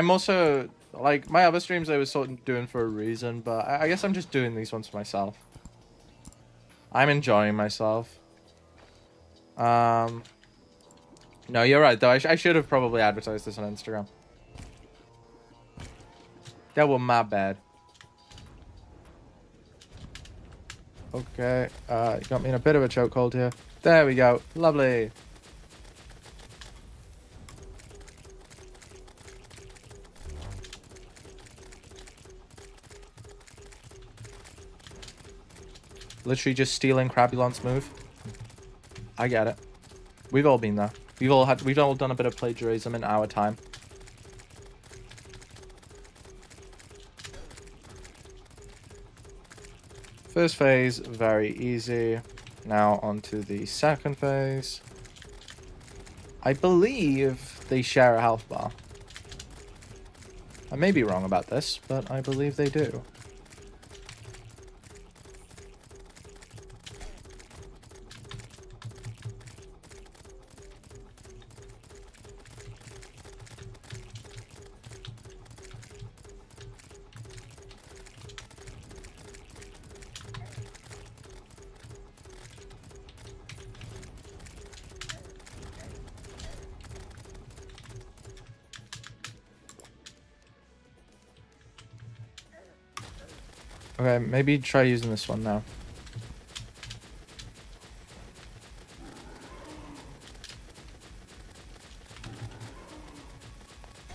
also, like, my other streams I was sort of doing for a reason, but I guess I'm just doing these ones for myself. I'm enjoying myself. No, you're right, though. I should have probably advertised this on Instagram. That was my bad. Okay, you got me in a bit of a chokehold here. There we go. Lovely. Literally just stealing Crabulon's move. I get it. We've all been there. We've all done a bit of plagiarism in our time. First phase, very easy. Now onto the second phase. I believe they share a health bar. I may be wrong about this, but I believe they do. Okay, maybe try using this one now.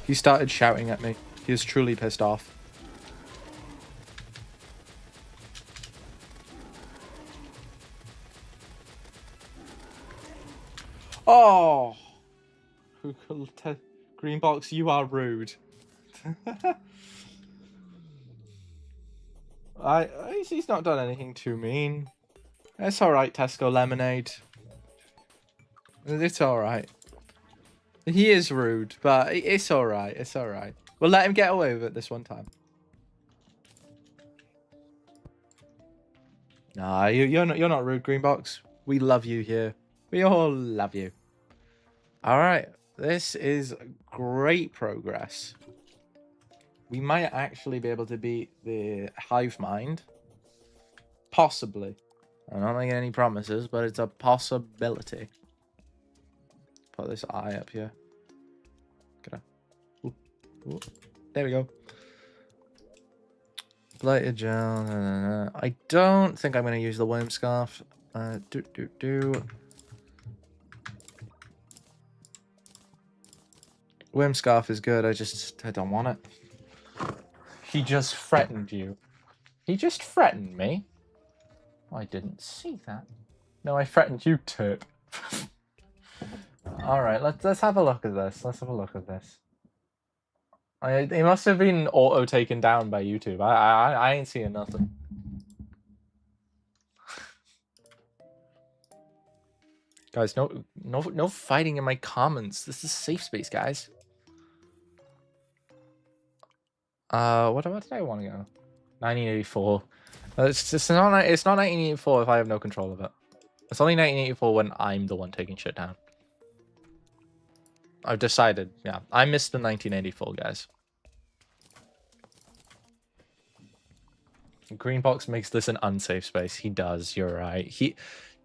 He started shouting at me. He was truly pissed off. Oh! Greenbox, you are rude. He's not done anything too mean. It's alright, Tesco Lemonade. It's alright. He is rude, but it's alright. It's alright. We'll let him get away with it this one time. Nah, you're not rude, Greenbox. We love you here. We all love you. Alright. This is great progress. We might actually be able to beat the Hive Mind. Possibly. I'm not making any promises, but it's a possibility. Put this eye up here. Ooh. There we go. Blighted gel. I don't think I'm going to use the worm scarf. Worm scarf is good. I don't want it. He just threatened you. He just threatened me. I didn't see that. No, I threatened you, turp. All right, let's have a look at this. Let's have a look at this. He must have been auto taken down by YouTube. I ain't seeing nothing. Guys, no fighting in my comments. This is safe space, guys. What did I want to go? 1984. It's not 1984 if I have no control of it. It's only 1984 when I'm the one taking shit down. I've decided, yeah. I missed the 1984, guys. Greenbox makes this an unsafe space. He does, you're right. He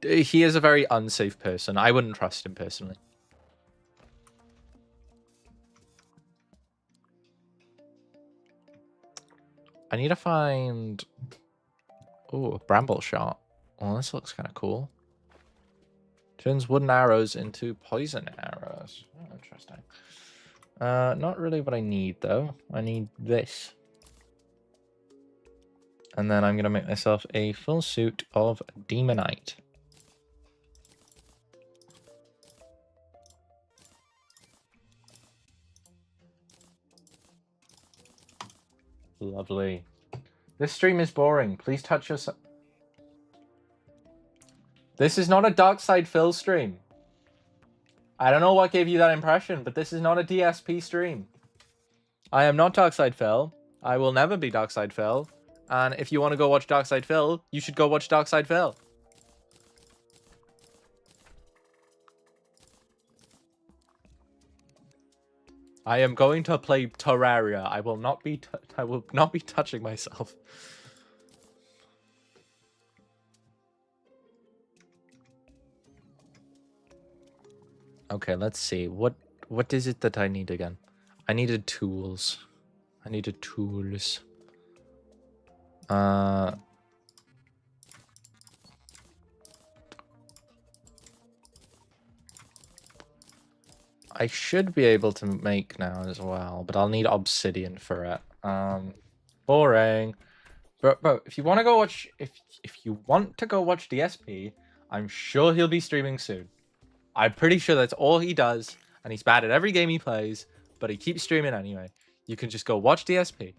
is a very unsafe person. I wouldn't trust him personally. I need to find... Oh, a bramble shot. Well, this looks kind of cool. Turns wooden arrows into poison arrows. Oh, interesting. Not really what I need, though. I need this. And then I'm going to make myself a full suit of Demonite. Lovely. This stream is boring. Please touch yourself. This is not a Darkside Phil stream. I don't know what gave you that impression, but this is not a DSP stream. I am not Darkside Phil. I will never be Darkside Phil. And if you want to go watch Darkside Phil, you should go watch Darkside Phil. I am going to play Terraria. I will not be touching myself. Okay, let's see. What is it that I need again? I needed tools. I needed tools. I should be able to make now as well, but I'll need obsidian for it. Boring. Bro, if you want to go watch, if you want to go watch DSP, I'm sure he'll be streaming soon. I'm pretty sure that's all he does, and he's bad at every game he plays, but he keeps streaming anyway. You can just go watch DSP.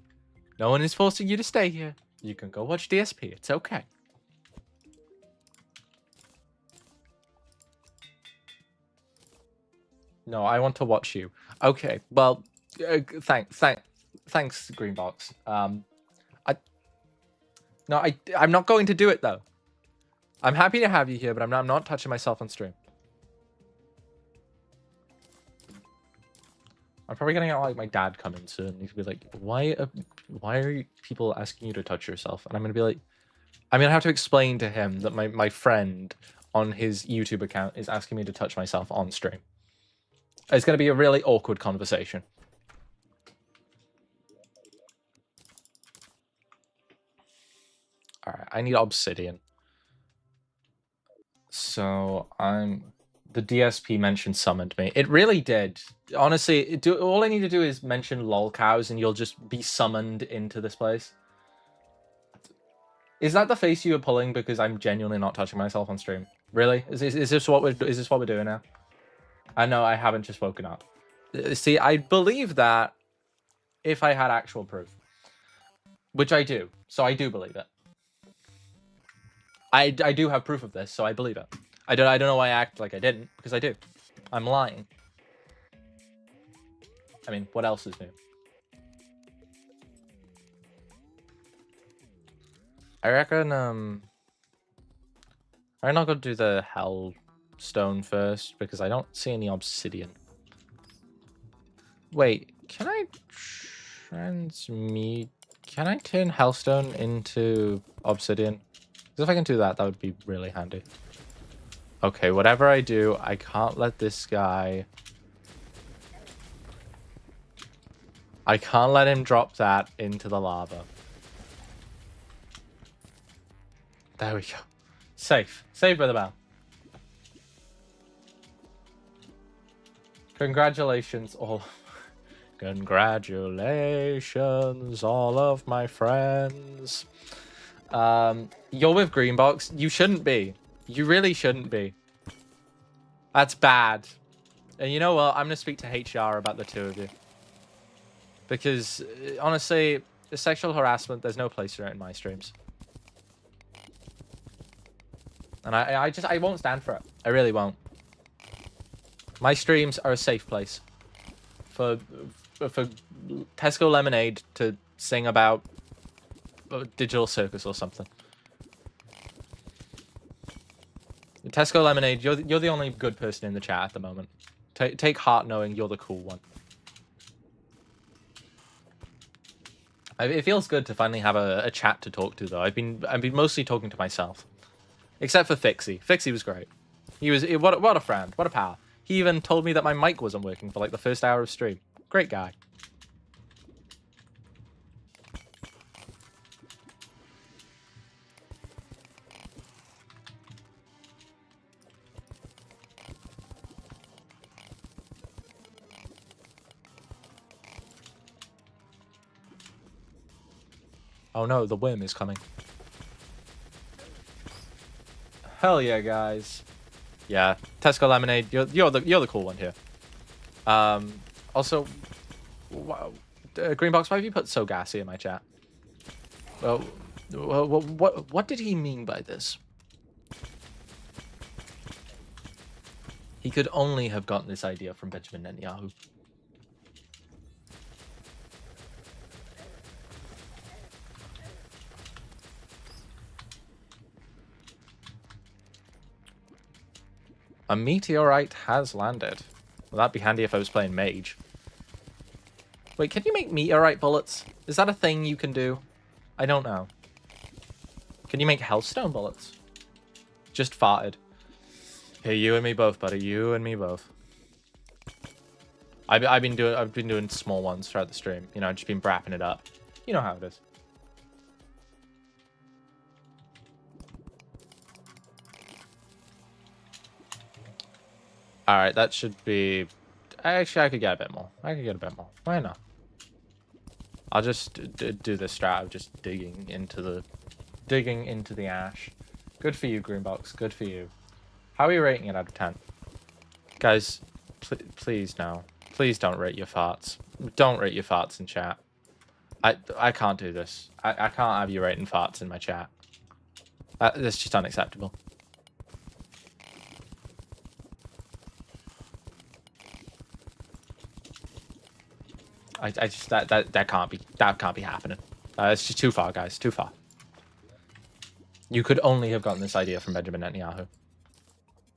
No one is forcing you to stay here. You can go watch DSP. It's okay. No, I want to watch you. Okay, well, thanks, Greenbox. I'm not going to do it though. I'm happy to have you here, but I'm not touching myself on stream. I'm probably gonna get like my dad come in soon. He's gonna be like, why are people asking you to touch yourself? And I'm gonna be like, I'm gonna have to explain to him that my friend on his YouTube account is asking me to touch myself on stream. It's gonna be a really awkward conversation. Alright, I need obsidian. So the DSP mentioned summoned me. It really did. Honestly, all I need to do is mention lolcows and you'll just be summoned into this place. Is that the face you were pulling because I'm genuinely not touching myself on stream? Really? Is this what we're doing now? I know I haven't just woken up. See, I believe that if I had actual proof, which I do, so I do believe it. I do have proof of this, so I believe it. I don't know why I act like I didn't, because I do. I'm lying. I mean, what else is new? I reckon I'll go do the hell stone first because I don't see any obsidian. Wait, can I transmute? Can I turn hellstone into obsidian? Because if I can do that, that would be really handy. Okay, whatever I do, I can't let this guy... I can't let him drop that into the lava. There we go. Safe. Safe by the bell. Congratulations, all. Congratulations, all of my friends. You're with Greenbox. You shouldn't be. You really shouldn't be. That's bad. And you know what? I'm going to speak to HR about the two of you. Because, honestly, the sexual harassment, there's no place for it in my streams. And I won't stand for it. I really won't. My streams are a safe place for Tesco Lemonade to sing about Digital Circus or something. Tesco Lemonade, you're the only good person in the chat at the moment. Take heart knowing you're the cool one. It feels good to finally have a chat to talk to, though. I've been mostly talking to myself, except for Fixie. Fixie was great. He was what a friend, what a pal. He even told me that my mic wasn't working for like the first hour of stream. Great guy. Oh no, the worm is coming. Hell yeah, guys. Yeah, Tesco Lemonade, you're the cool one here. Also, wow, Greenbox, why have you put so gassy in my chat? Well, what did he mean by this? He could only have gotten this idea from Benjamin Netanyahu. A meteorite has landed. Well, that'd be handy if I was playing mage. Wait, can you make meteorite bullets? Is that a thing you can do? I don't know. Can you make hellstone bullets? Just farted. Hey, you and me both, buddy. You and me both. I've been doing small ones throughout the stream. You know, just been brapping it up. You know how it is. All right, that should be. Actually, I could get a bit more. I could get a bit more. Why not? I'll just do this strat of just digging into the ash. Good for you, Greenbox. Good for you. How are you rating it out of 10? Guys, please no. Please don't rate your farts. Don't rate your farts in chat. I can't do this. I can't have you rating farts in my chat. That's just unacceptable. I just that can't be happening. It's just too far, guys. Too far. You could only have gotten this idea from Benjamin Netanyahu.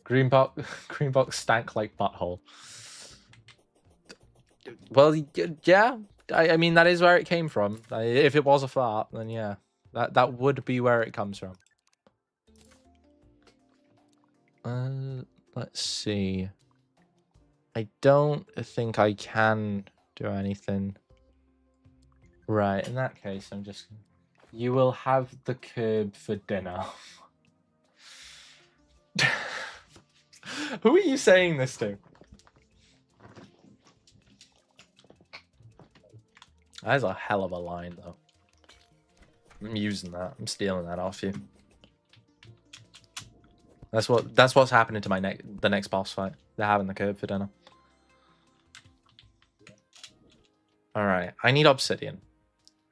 Greenbox stank like butthole. Well, yeah. I mean, that is where it came from. If it was a fart, then yeah, that would be where it comes from. Let's see. I don't think I can do anything. Right, in that case, I'm just... You will have the curb for dinner. Who are you saying this to? That is a hell of a line, though. I'm using that. I'm stealing that off you. That's what's happening to the next boss fight. They're having the curb for dinner. All right, I need obsidian,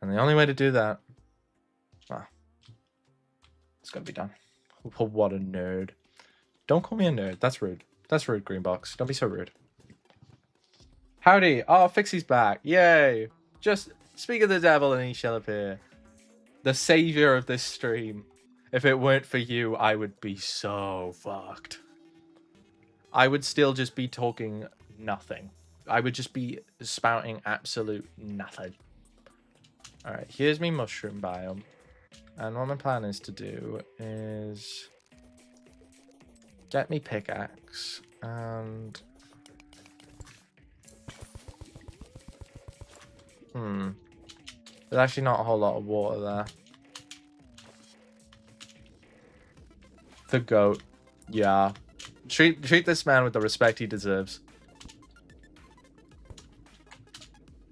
and the only way to do that, it's gotta be done. Oh, what a nerd! Don't call me a nerd. That's rude. That's rude, Greenbox. Don't be so rude. Howdy! Oh, Fixie's back! Yay! Just speak of the devil, and he shall appear. The savior of this stream. If it weren't for you, I would be so fucked. I would still just be talking nothing. I would just be spouting absolute nothing. Alright, here's me mushroom biome. And what my plan is to do is get me pickaxe and there's actually not a whole lot of water there. The goat. Yeah. Treat this man with the respect he deserves.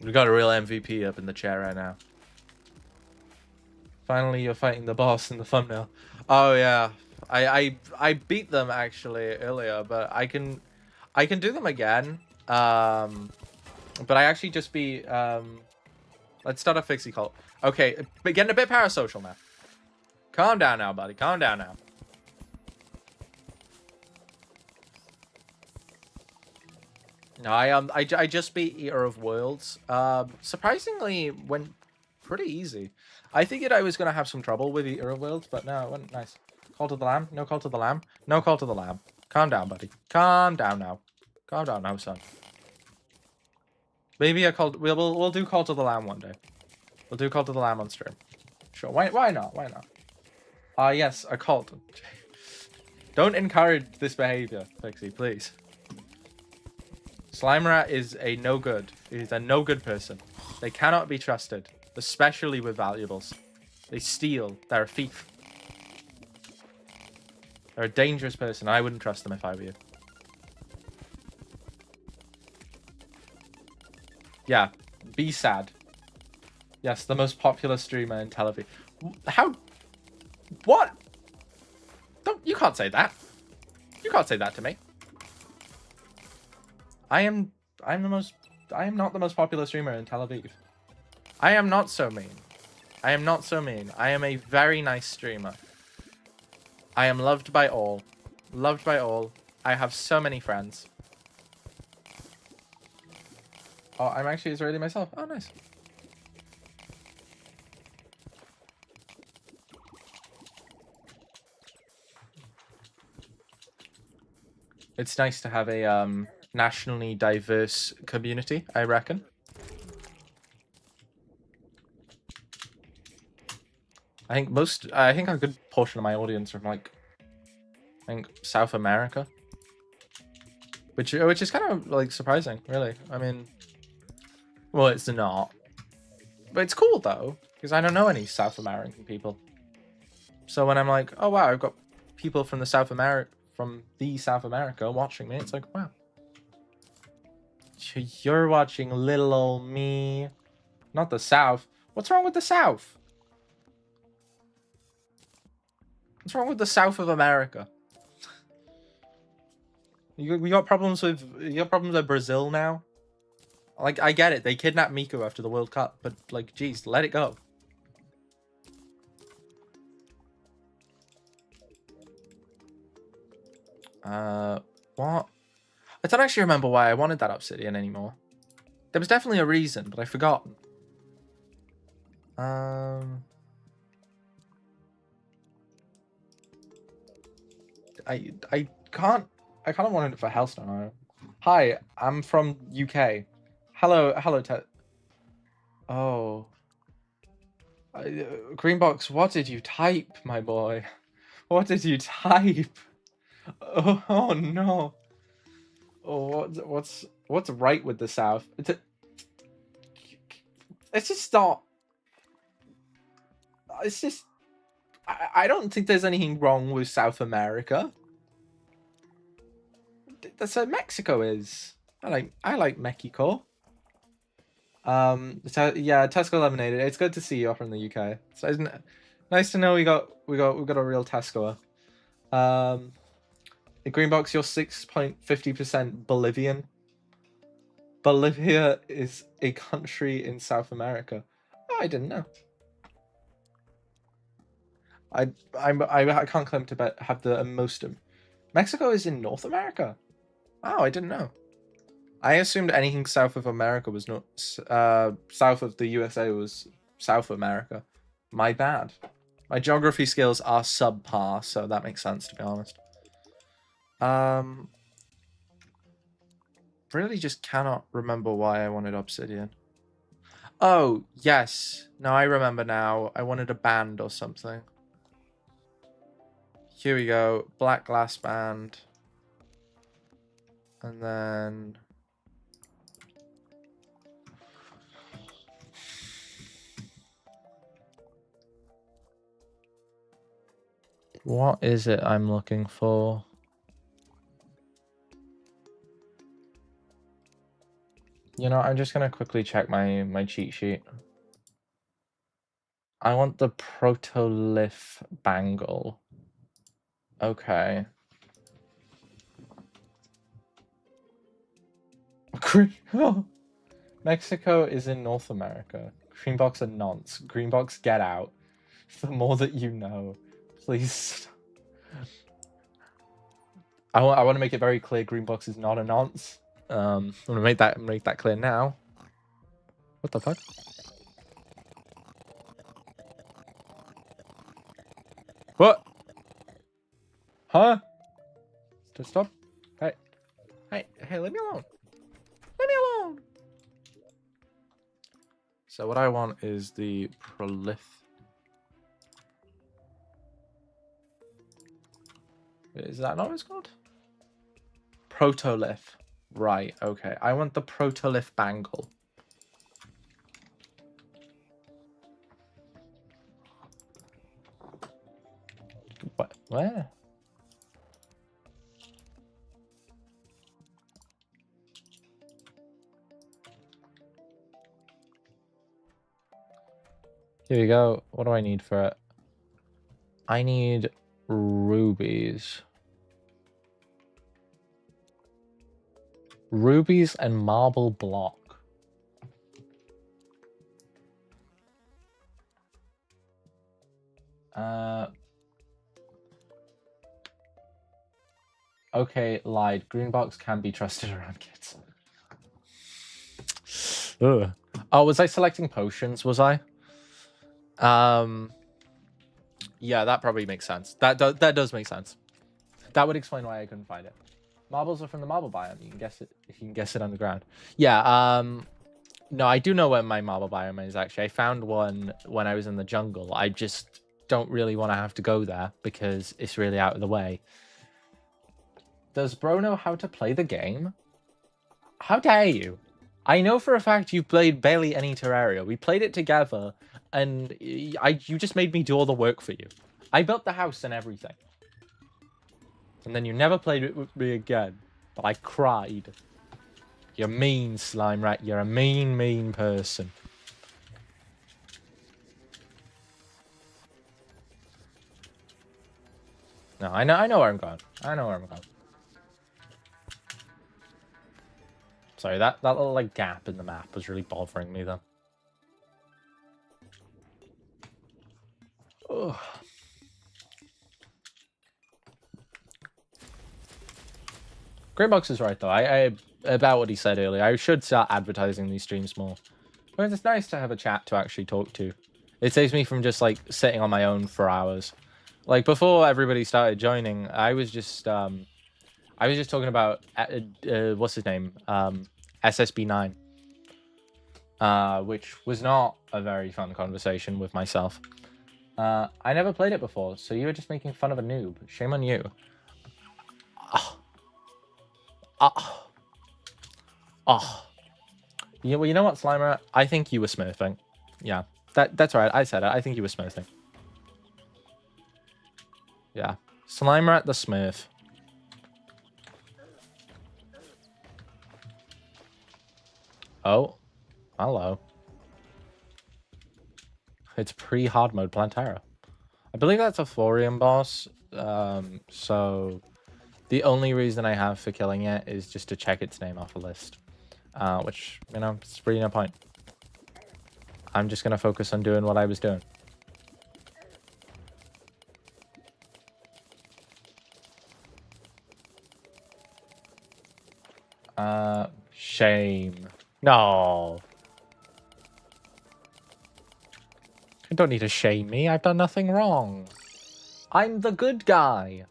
We got a real MVP up in the chat right now. Finally, you're fighting the boss in the thumbnail. Oh yeah, I beat them actually earlier, but I can do them again. But I actually just beat. Let's start a Fixie cult. Okay, but getting a bit parasocial now. Calm down now, buddy. Calm down now. No, I just beat Eater of Worlds. Surprisingly, when pretty easy. I figured I was going to have some trouble with the Earl World, but no, it went nice. Call to the lamb? No call to the lamb? No call to the lamb. Calm down, buddy. Calm down now. Calm down now, son. Maybe we'll do call to the lamb one day. We'll do call to the lamb on stream. Sure. Why not? Why not? Yes, a cult. Don't encourage this behavior, Pixie, please. Slimerat is a no good. He's a no good person. They cannot be trusted, especially with valuables. They steal. They're a thief. They're a dangerous person. I wouldn't trust them if I were you. Yeah, be sad. Yes, the most popular streamer in Tel Aviv. How? What? You can't say that. You can't say that to me. I am not the most popular streamer in Tel Aviv. I am not so mean. I am not so mean. I am a very nice streamer. I am loved by all. Loved by all. I have so many friends. Oh, I'm actually Israeli myself. Oh, nice. It's nice to have a nationally diverse community, I reckon. I think a good portion of my audience are from, like, I think South America, which is kind of like surprising, really. I mean, well, it's not, but it's cool though because I don't know any South American people. So when I'm like, oh wow, I've got people from the South America watching me, it's like, wow, you're watching little old me, not the South. What's wrong with the South? What's wrong with the South of America? We got problems with Brazil now. Like, I get it, they kidnapped Miko after the World Cup, but like, geez, let it go. What? I don't actually remember why I wanted that obsidian anymore. There was definitely a reason, but I've forgotten. I kind of wanted it for Hellstone. Hi, I'm from UK. Hello, Ted. Oh. Greenbox, what did you type, my boy? What did you type? Oh no. Oh, what's right with the South? It's just not. It's just. I don't think there's anything wrong with South America. That's what Mexico is. I like Mexico. Yeah, Tesco eliminated. It's good to see you from the UK. So isn't it nice to know we got a real Tesco. The Greenbox, you're 6.50% Bolivian. Bolivia is a country in South America. Oh, I didn't know. I can't claim to have the most. Mexico is in North America. Oh, I didn't know. I assumed anything south of America was not south of the USA was South America. My bad. My geography skills are subpar, so that makes sense, to be honest. Really just cannot remember why I wanted obsidian. Oh, yes. No, I remember now. I wanted a band or something. Here we go. Black glass band. And then... what is it I'm looking for? You know, I'm just going to quickly check my cheat sheet. I want the protolith bangle. Okay. Mexico is in North America. Greenbox a nonce. Greenbox, get out. The more that you know. Please. I want to make it very clear Greenbox is not a nonce. I'm gonna make that clear now. What the fuck? What? Huh? Stop. Hey. Hey, leave me alone. Leave me alone. So what I want is the Is that not what it's called? Protolith. Right, okay. I want the Protolith bangle. What? Where? Here we go. What do I need for it? I need rubies. Rubies and marble block. Okay, lied. Green box can be trusted around kids. Ugh. Oh, was I selecting potions? Was I? Yeah, that probably makes sense. That does make sense. That would explain why I couldn't find it. Marbles are from the marble biome. You can guess it. You can guess it underground. Yeah. No, I do know where my marble biome is. Actually, I found one when I was in the jungle. I just don't really want to have to go there because it's really out of the way. Does bro know how to play the game? How dare you? I know for a fact you've played barely any Terraria. We played it together, and you just made me do all the work for you. I built the house and everything. And then you never played it with me again. But I cried. You're mean, Slime Rat. You're a mean, mean person. No, I know where I'm going. I know where I'm going. Sorry, that little like gap in the map was really bothering me though. Ugh. Greybox is right though. I about what he said earlier. I should start advertising these streams more. But it's nice to have a chat to actually talk to. It saves me from just like sitting on my own for hours. Like before everybody started joining, I was just talking about what's his name, SSB9, which was not a very fun conversation with myself. I never played it before, so you were just making fun of a noob. Shame on you. You know what, Slimer? I think you were smurfing. Yeah, that's right. I said it. I think you were smurfing. Yeah, Slimer at the Smurf. Oh, hello. It's pre-hard mode Plantera. I believe that's a thorium boss. So the only reason I have for killing it is just to check its name off a list. Which, you know, it's really no point. I'm just gonna focus on doing what I was doing. Shame. No. You don't need to shame me. I've done nothing wrong. I'm the good guy.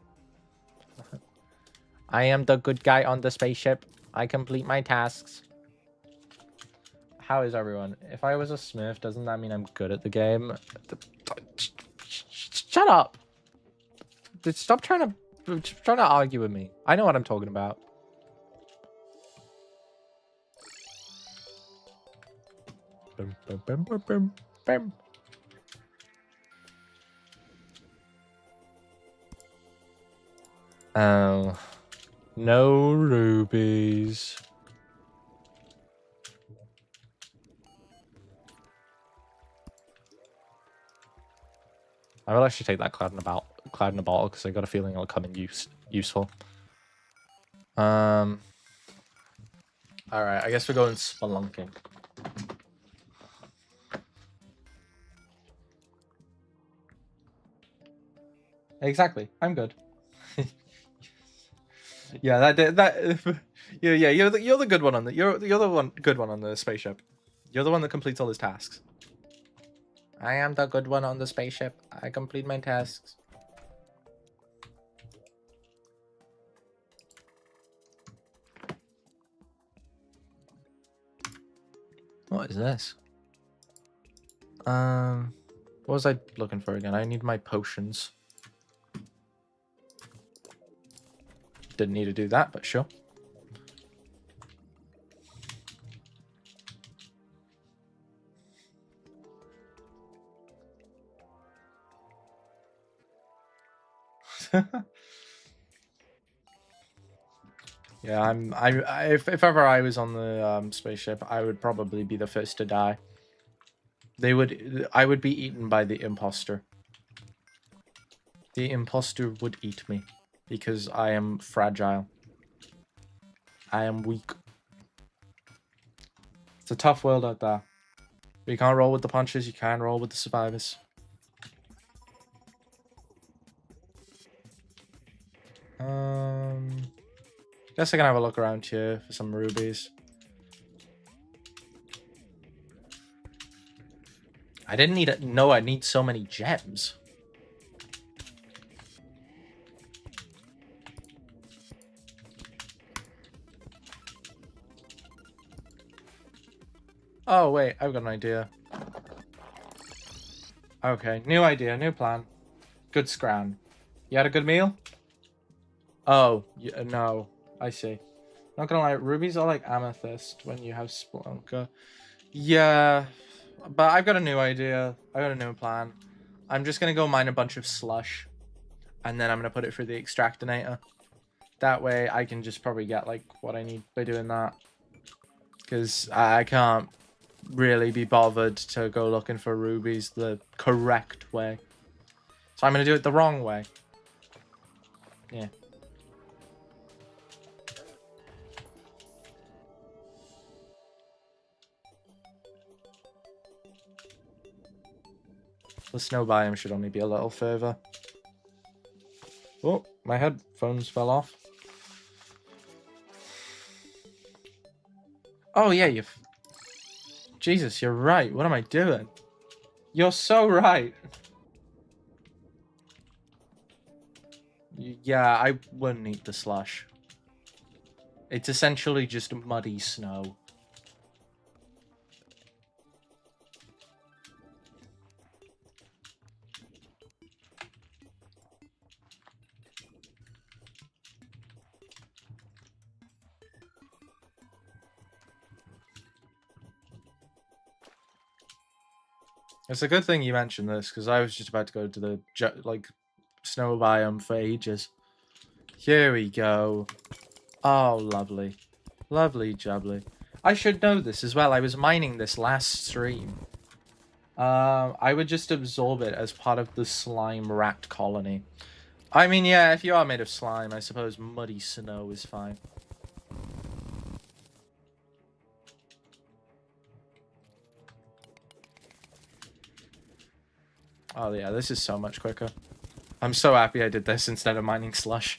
I am the good guy on the spaceship. I complete my tasks. How is everyone? If I was a Smurf, doesn't that mean I'm good at the game? Shut up. Stop trying to argue with me. I know what I'm talking about. Bum, bum, bum, bum, bum, bum. Oh, no rubies. I will actually take that cloud in a bottle because I got a feeling it'll come in useful. All right, I guess we're going spelunking. Exactly, I'm good. Yeah, yeah, you're the good one on the you're the good one on the spaceship. You're the one that completes all his tasks. I am the good one on the spaceship. I complete my tasks. What is this? What was I looking for again? I need my potions. Didn't need to do that, but sure. Yeah, if ever I was on the spaceship, I would probably be the first to die. I would be eaten by the imposter. The imposter would eat me because I am fragile. I am weak. It's a tough world out there. You can't roll with the punches, you can roll with the survivors. Guess I can have a look around here for some rubies. I didn't need it. No, I need so many gems. Oh, wait, I've got an idea. Okay, new idea, new plan. Good scran. You had a good meal? Oh, yeah, no. I see. Not gonna lie, rubies are like amethyst when you have Splunker. Yeah, but I've got a new idea. I got a new plan. I'm just gonna go mine a bunch of slush, and then I'm gonna put it through the extractinator. That way I can just probably get like what I need by doing that. Because I can't really be bothered to go looking for rubies the correct way. So I'm gonna do it the wrong way. Yeah. The snow biome should only be a little further. Oh, my headphones fell off. Oh, yeah, Jesus, you're right. What am I doing? You're so right. Yeah, I wouldn't eat the slush. It's essentially just muddy snow. It's a good thing you mentioned this, because I was just about to go to the, like, snow biome for ages. Here we go. Oh, lovely. Lovely jubbly. I should know this as well. I was mining this last stream. I would just absorb it as part of the slime rat colony. I mean, yeah, if you are made of slime, I suppose muddy snow is fine. Oh, yeah, this is so much quicker. I'm so happy I did this instead of mining slush.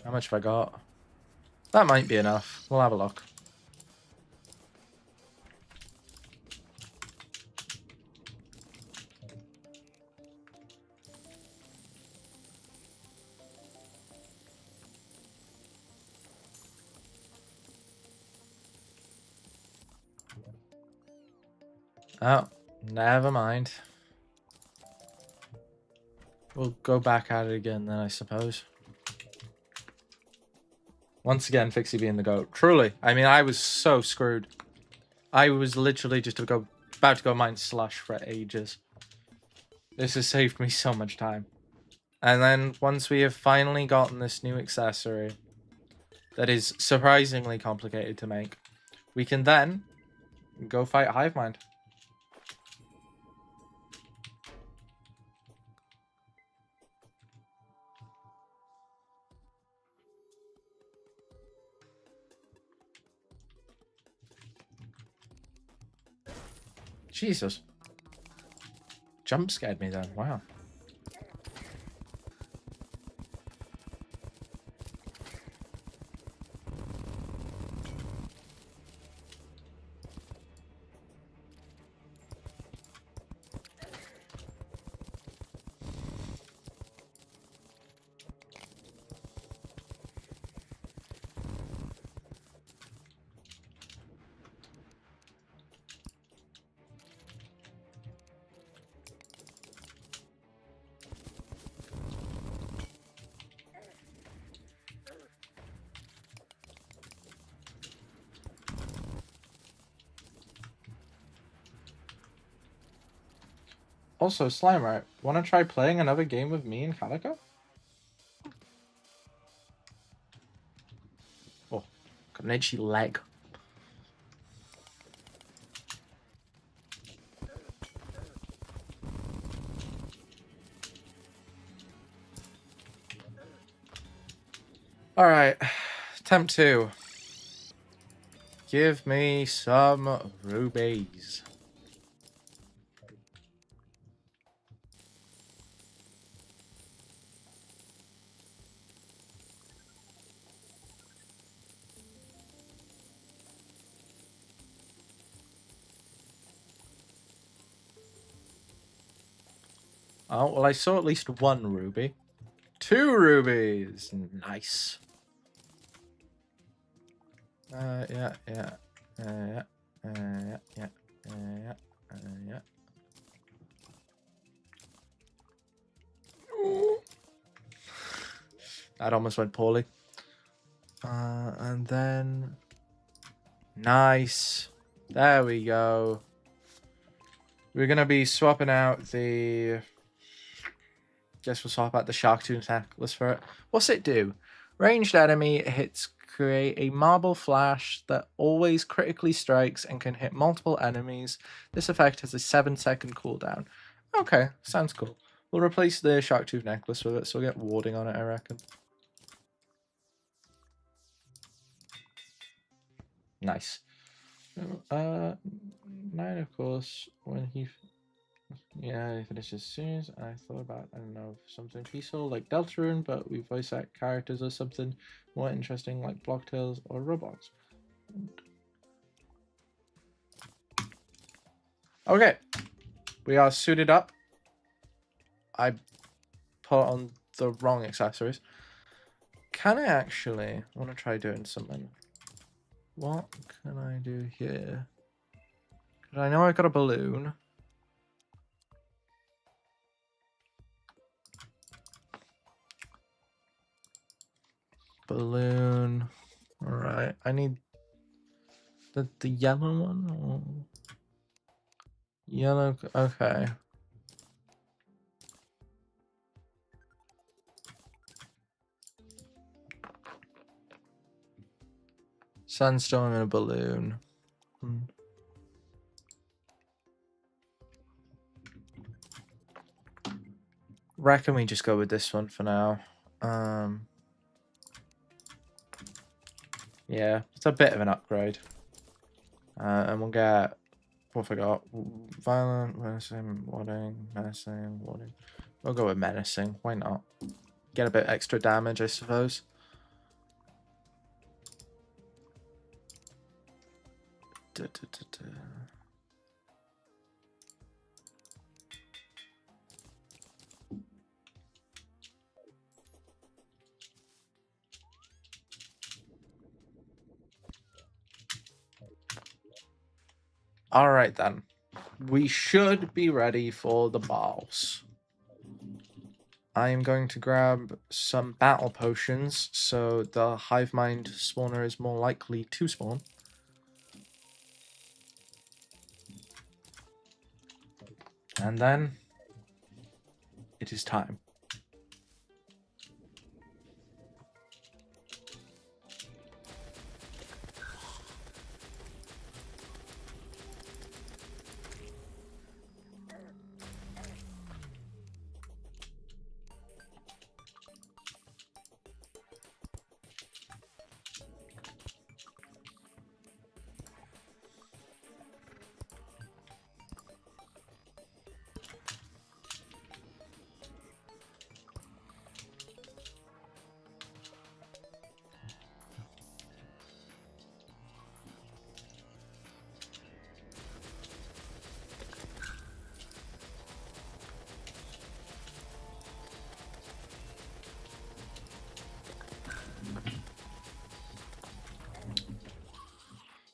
How much have I got? That might be enough. We'll have a look. Oh, never mind. We'll go back at it again then, I suppose. Once again, Fixie being the GOAT. Truly. I mean, I was so screwed. I was literally just about to go mine slush for ages. This has saved me so much time. And then once we have finally gotten this new accessory that is surprisingly complicated to make, we can then go fight Hive Mind. Jesus. Jump scared me then. Wow. Also, Slimer, want to try playing another game with me and Calico? Oh, got an itchy leg. Alright, attempt 2. Give me some rubies. Oh, well, I saw at least 1 ruby. 2 rubies! Nice. Yeah. Yeah. Yeah. That almost went poorly. And then... Nice. There we go. We're going to be swapping out the... Guess we'll swap out the shark tooth necklace for it. What's it do? Ranged enemy hits create a marble flash that always critically strikes and can hit multiple enemies. This effect has a 7-second cooldown. Okay, sounds cool. We'll replace the shark tooth necklace with it, so we'll get warding on it, I reckon. Nice. 9, of course, when he... Yeah, he finishes soon. I thought about, I don't know, something peaceful like Deltarune, but we voice act characters or something more interesting like Blocktails or Roblox. Okay, we are suited up. I put on the wrong accessories. Can I actually want to try doing something? What can I do here? Because I know I got a balloon. Balloon. All right, I need the yellow one. Or... Yellow. Okay. Sandstorm and a balloon. Reckon we just go with this one for now. Yeah, it's a bit of an upgrade. And we'll get... What I forgot? Violent, menacing, warding, menacing, warding. We'll go with menacing. Why not? Get a bit extra damage, I suppose. All right, then. We should be ready for the boss. I am going to grab some battle potions so the hive mind spawner is more likely to spawn. And then it is time.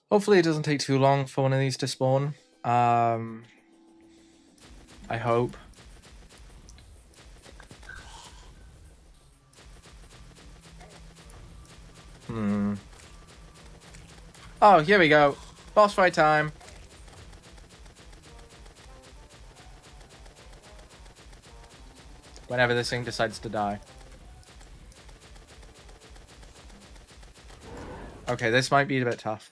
Hopefully it doesn't take too long for one of these to spawn. I hope. Oh, here we go. Boss fight time. whenever this thing decides to die. Okay, this might be a bit tough.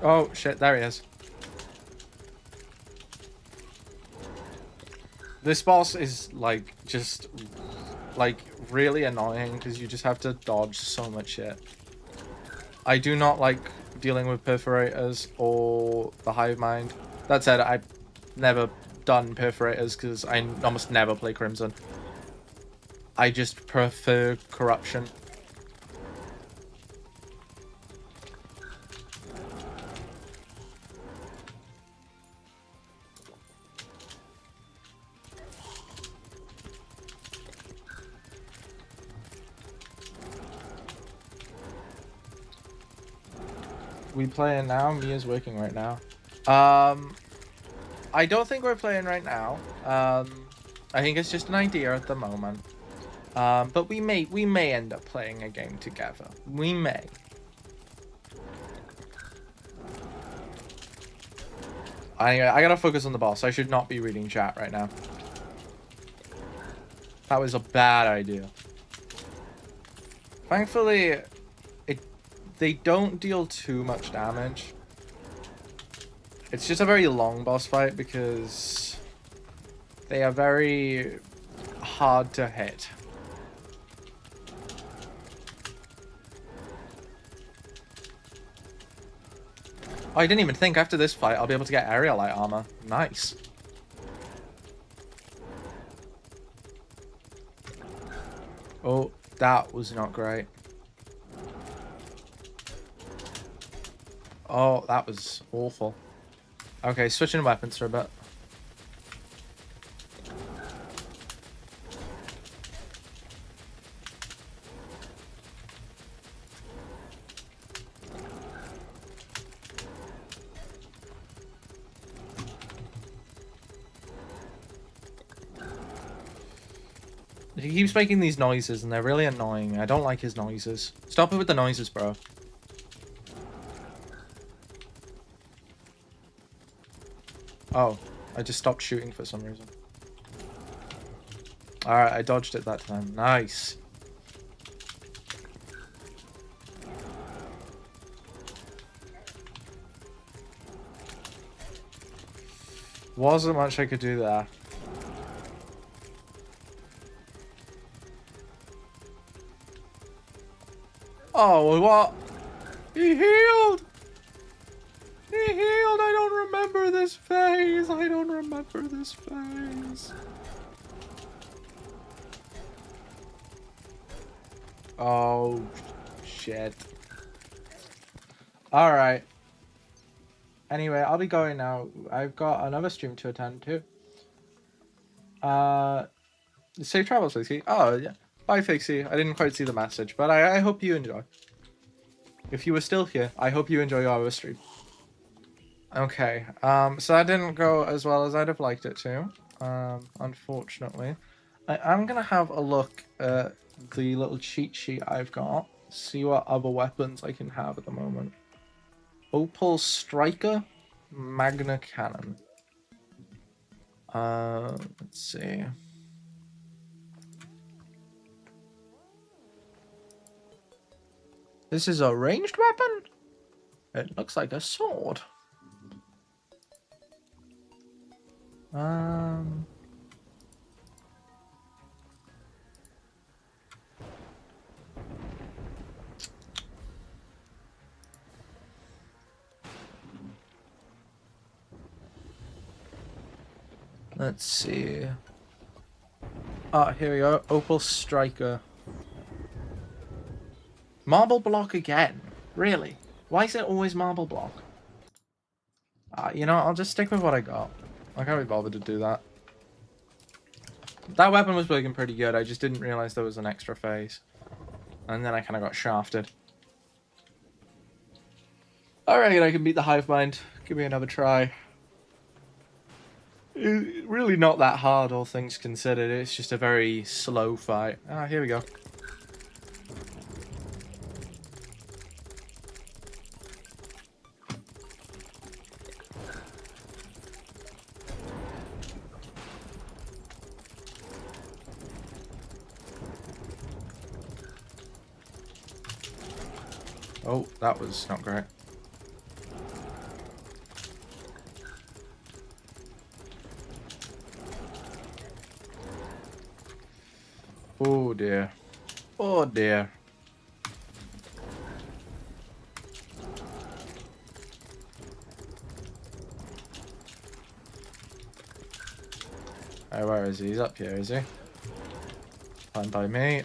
Oh, shit, there he is. This boss is, like, just, like, really annoying because you just have to dodge so much shit. I do not like dealing with perforators or the hive mind. That said, I've never done perforators because I almost never play Crimson. I just prefer corruption. We playing now? Mia's working right now. I don't think we're playing right now. I think it's just an idea at the moment. But we may end up playing a game together. We may. I gotta focus on the boss. I should not be reading chat right now. That was a bad idea. Thankfully, they don't deal too much damage. It's just a very long boss fight because they are very hard to hit. Oh, I didn't even think after this fight I'll be able to get area light armor. Nice. Oh, that was not great. Oh, that was awful. Okay, switching weapons for a bit. He keeps making these noises and they're really annoying. I don't like his noises. Stop it with the noises, bro. Oh, I just stopped shooting for some reason. Alright, I dodged it that time. Nice. Wasn't much I could do there. Oh, what? He healed! He healed! I don't remember this phase! I don't remember this phase. Oh, shit. Alright. Anyway, I'll be going now. I've got another stream to attend to. Safe travels, Fixie. Oh, yeah. Bye, Fixie. I didn't quite see the message, but I hope you enjoy. If you were still here, I hope you enjoy our stream. Okay, so that didn't go as well as I'd have liked it to, unfortunately. I'm gonna have a look at the little cheat sheet I've got, see what other weapons I can have at the moment. Opal Striker, Magna Cannon. Let's see. This is a ranged weapon? It looks like a sword. Let's see. Ah, here we go. Opal Striker. Marble block again? Really? Why is it always marble block? You know, I'll just stick with what I got. I can't be bothered to do that. That weapon was working pretty good. I just didn't realize there was an extra phase. And then I kind of got shafted. Alright, I can beat the hive mind. Give me another try. Really not that hard, all things considered. It's just a very slow fight. Ah, here we go. Oh, that was not great. Oh dear. Oh dear. Oh, where is he? He's up here, is he? Fine by me.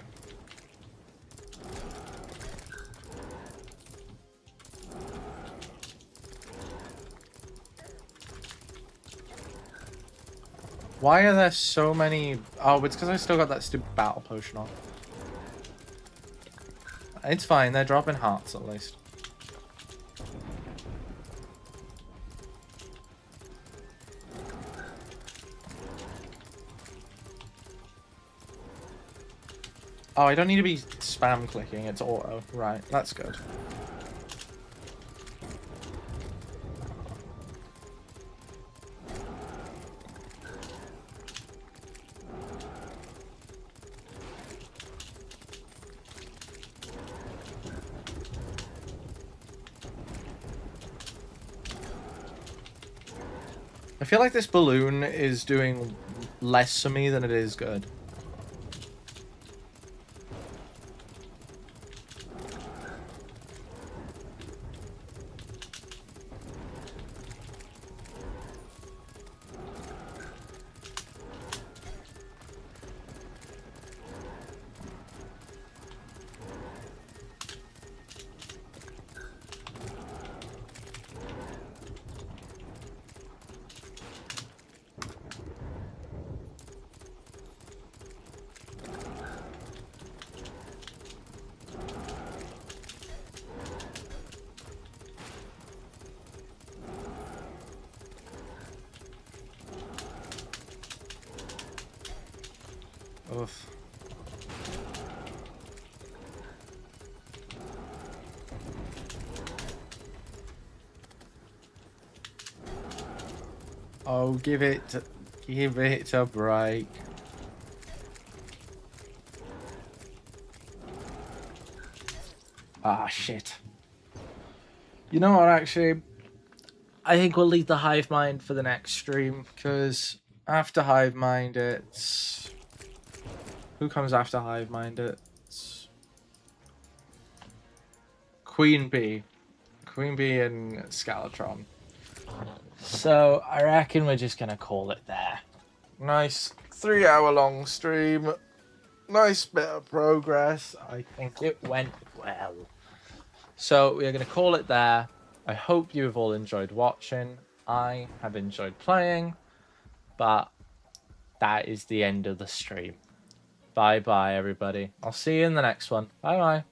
Why are there so many... Oh, it's because I still got that stupid battle potion on. It's fine, they're dropping hearts at least. Oh, I don't need to be spam clicking, it's auto. Right, that's good. I feel like this balloon is doing less for me than it is good. Oof. Oh, give it a break. Ah, shit. You know what, actually? I think we'll leave the Hive Mind for the next stream, because after Hive Mind, it's... Who comes after Hive Mind? It's... Queen Bee. Queen Bee and Scalatron. So, I reckon we're just going to call it there. Nice 3-hour-long stream. Nice bit of progress. I think it went well. So, we're going to call it there. I hope you have all enjoyed watching. I have enjoyed playing. But that is the end of the stream. Bye-bye, everybody. I'll see you in the next one. Bye-bye.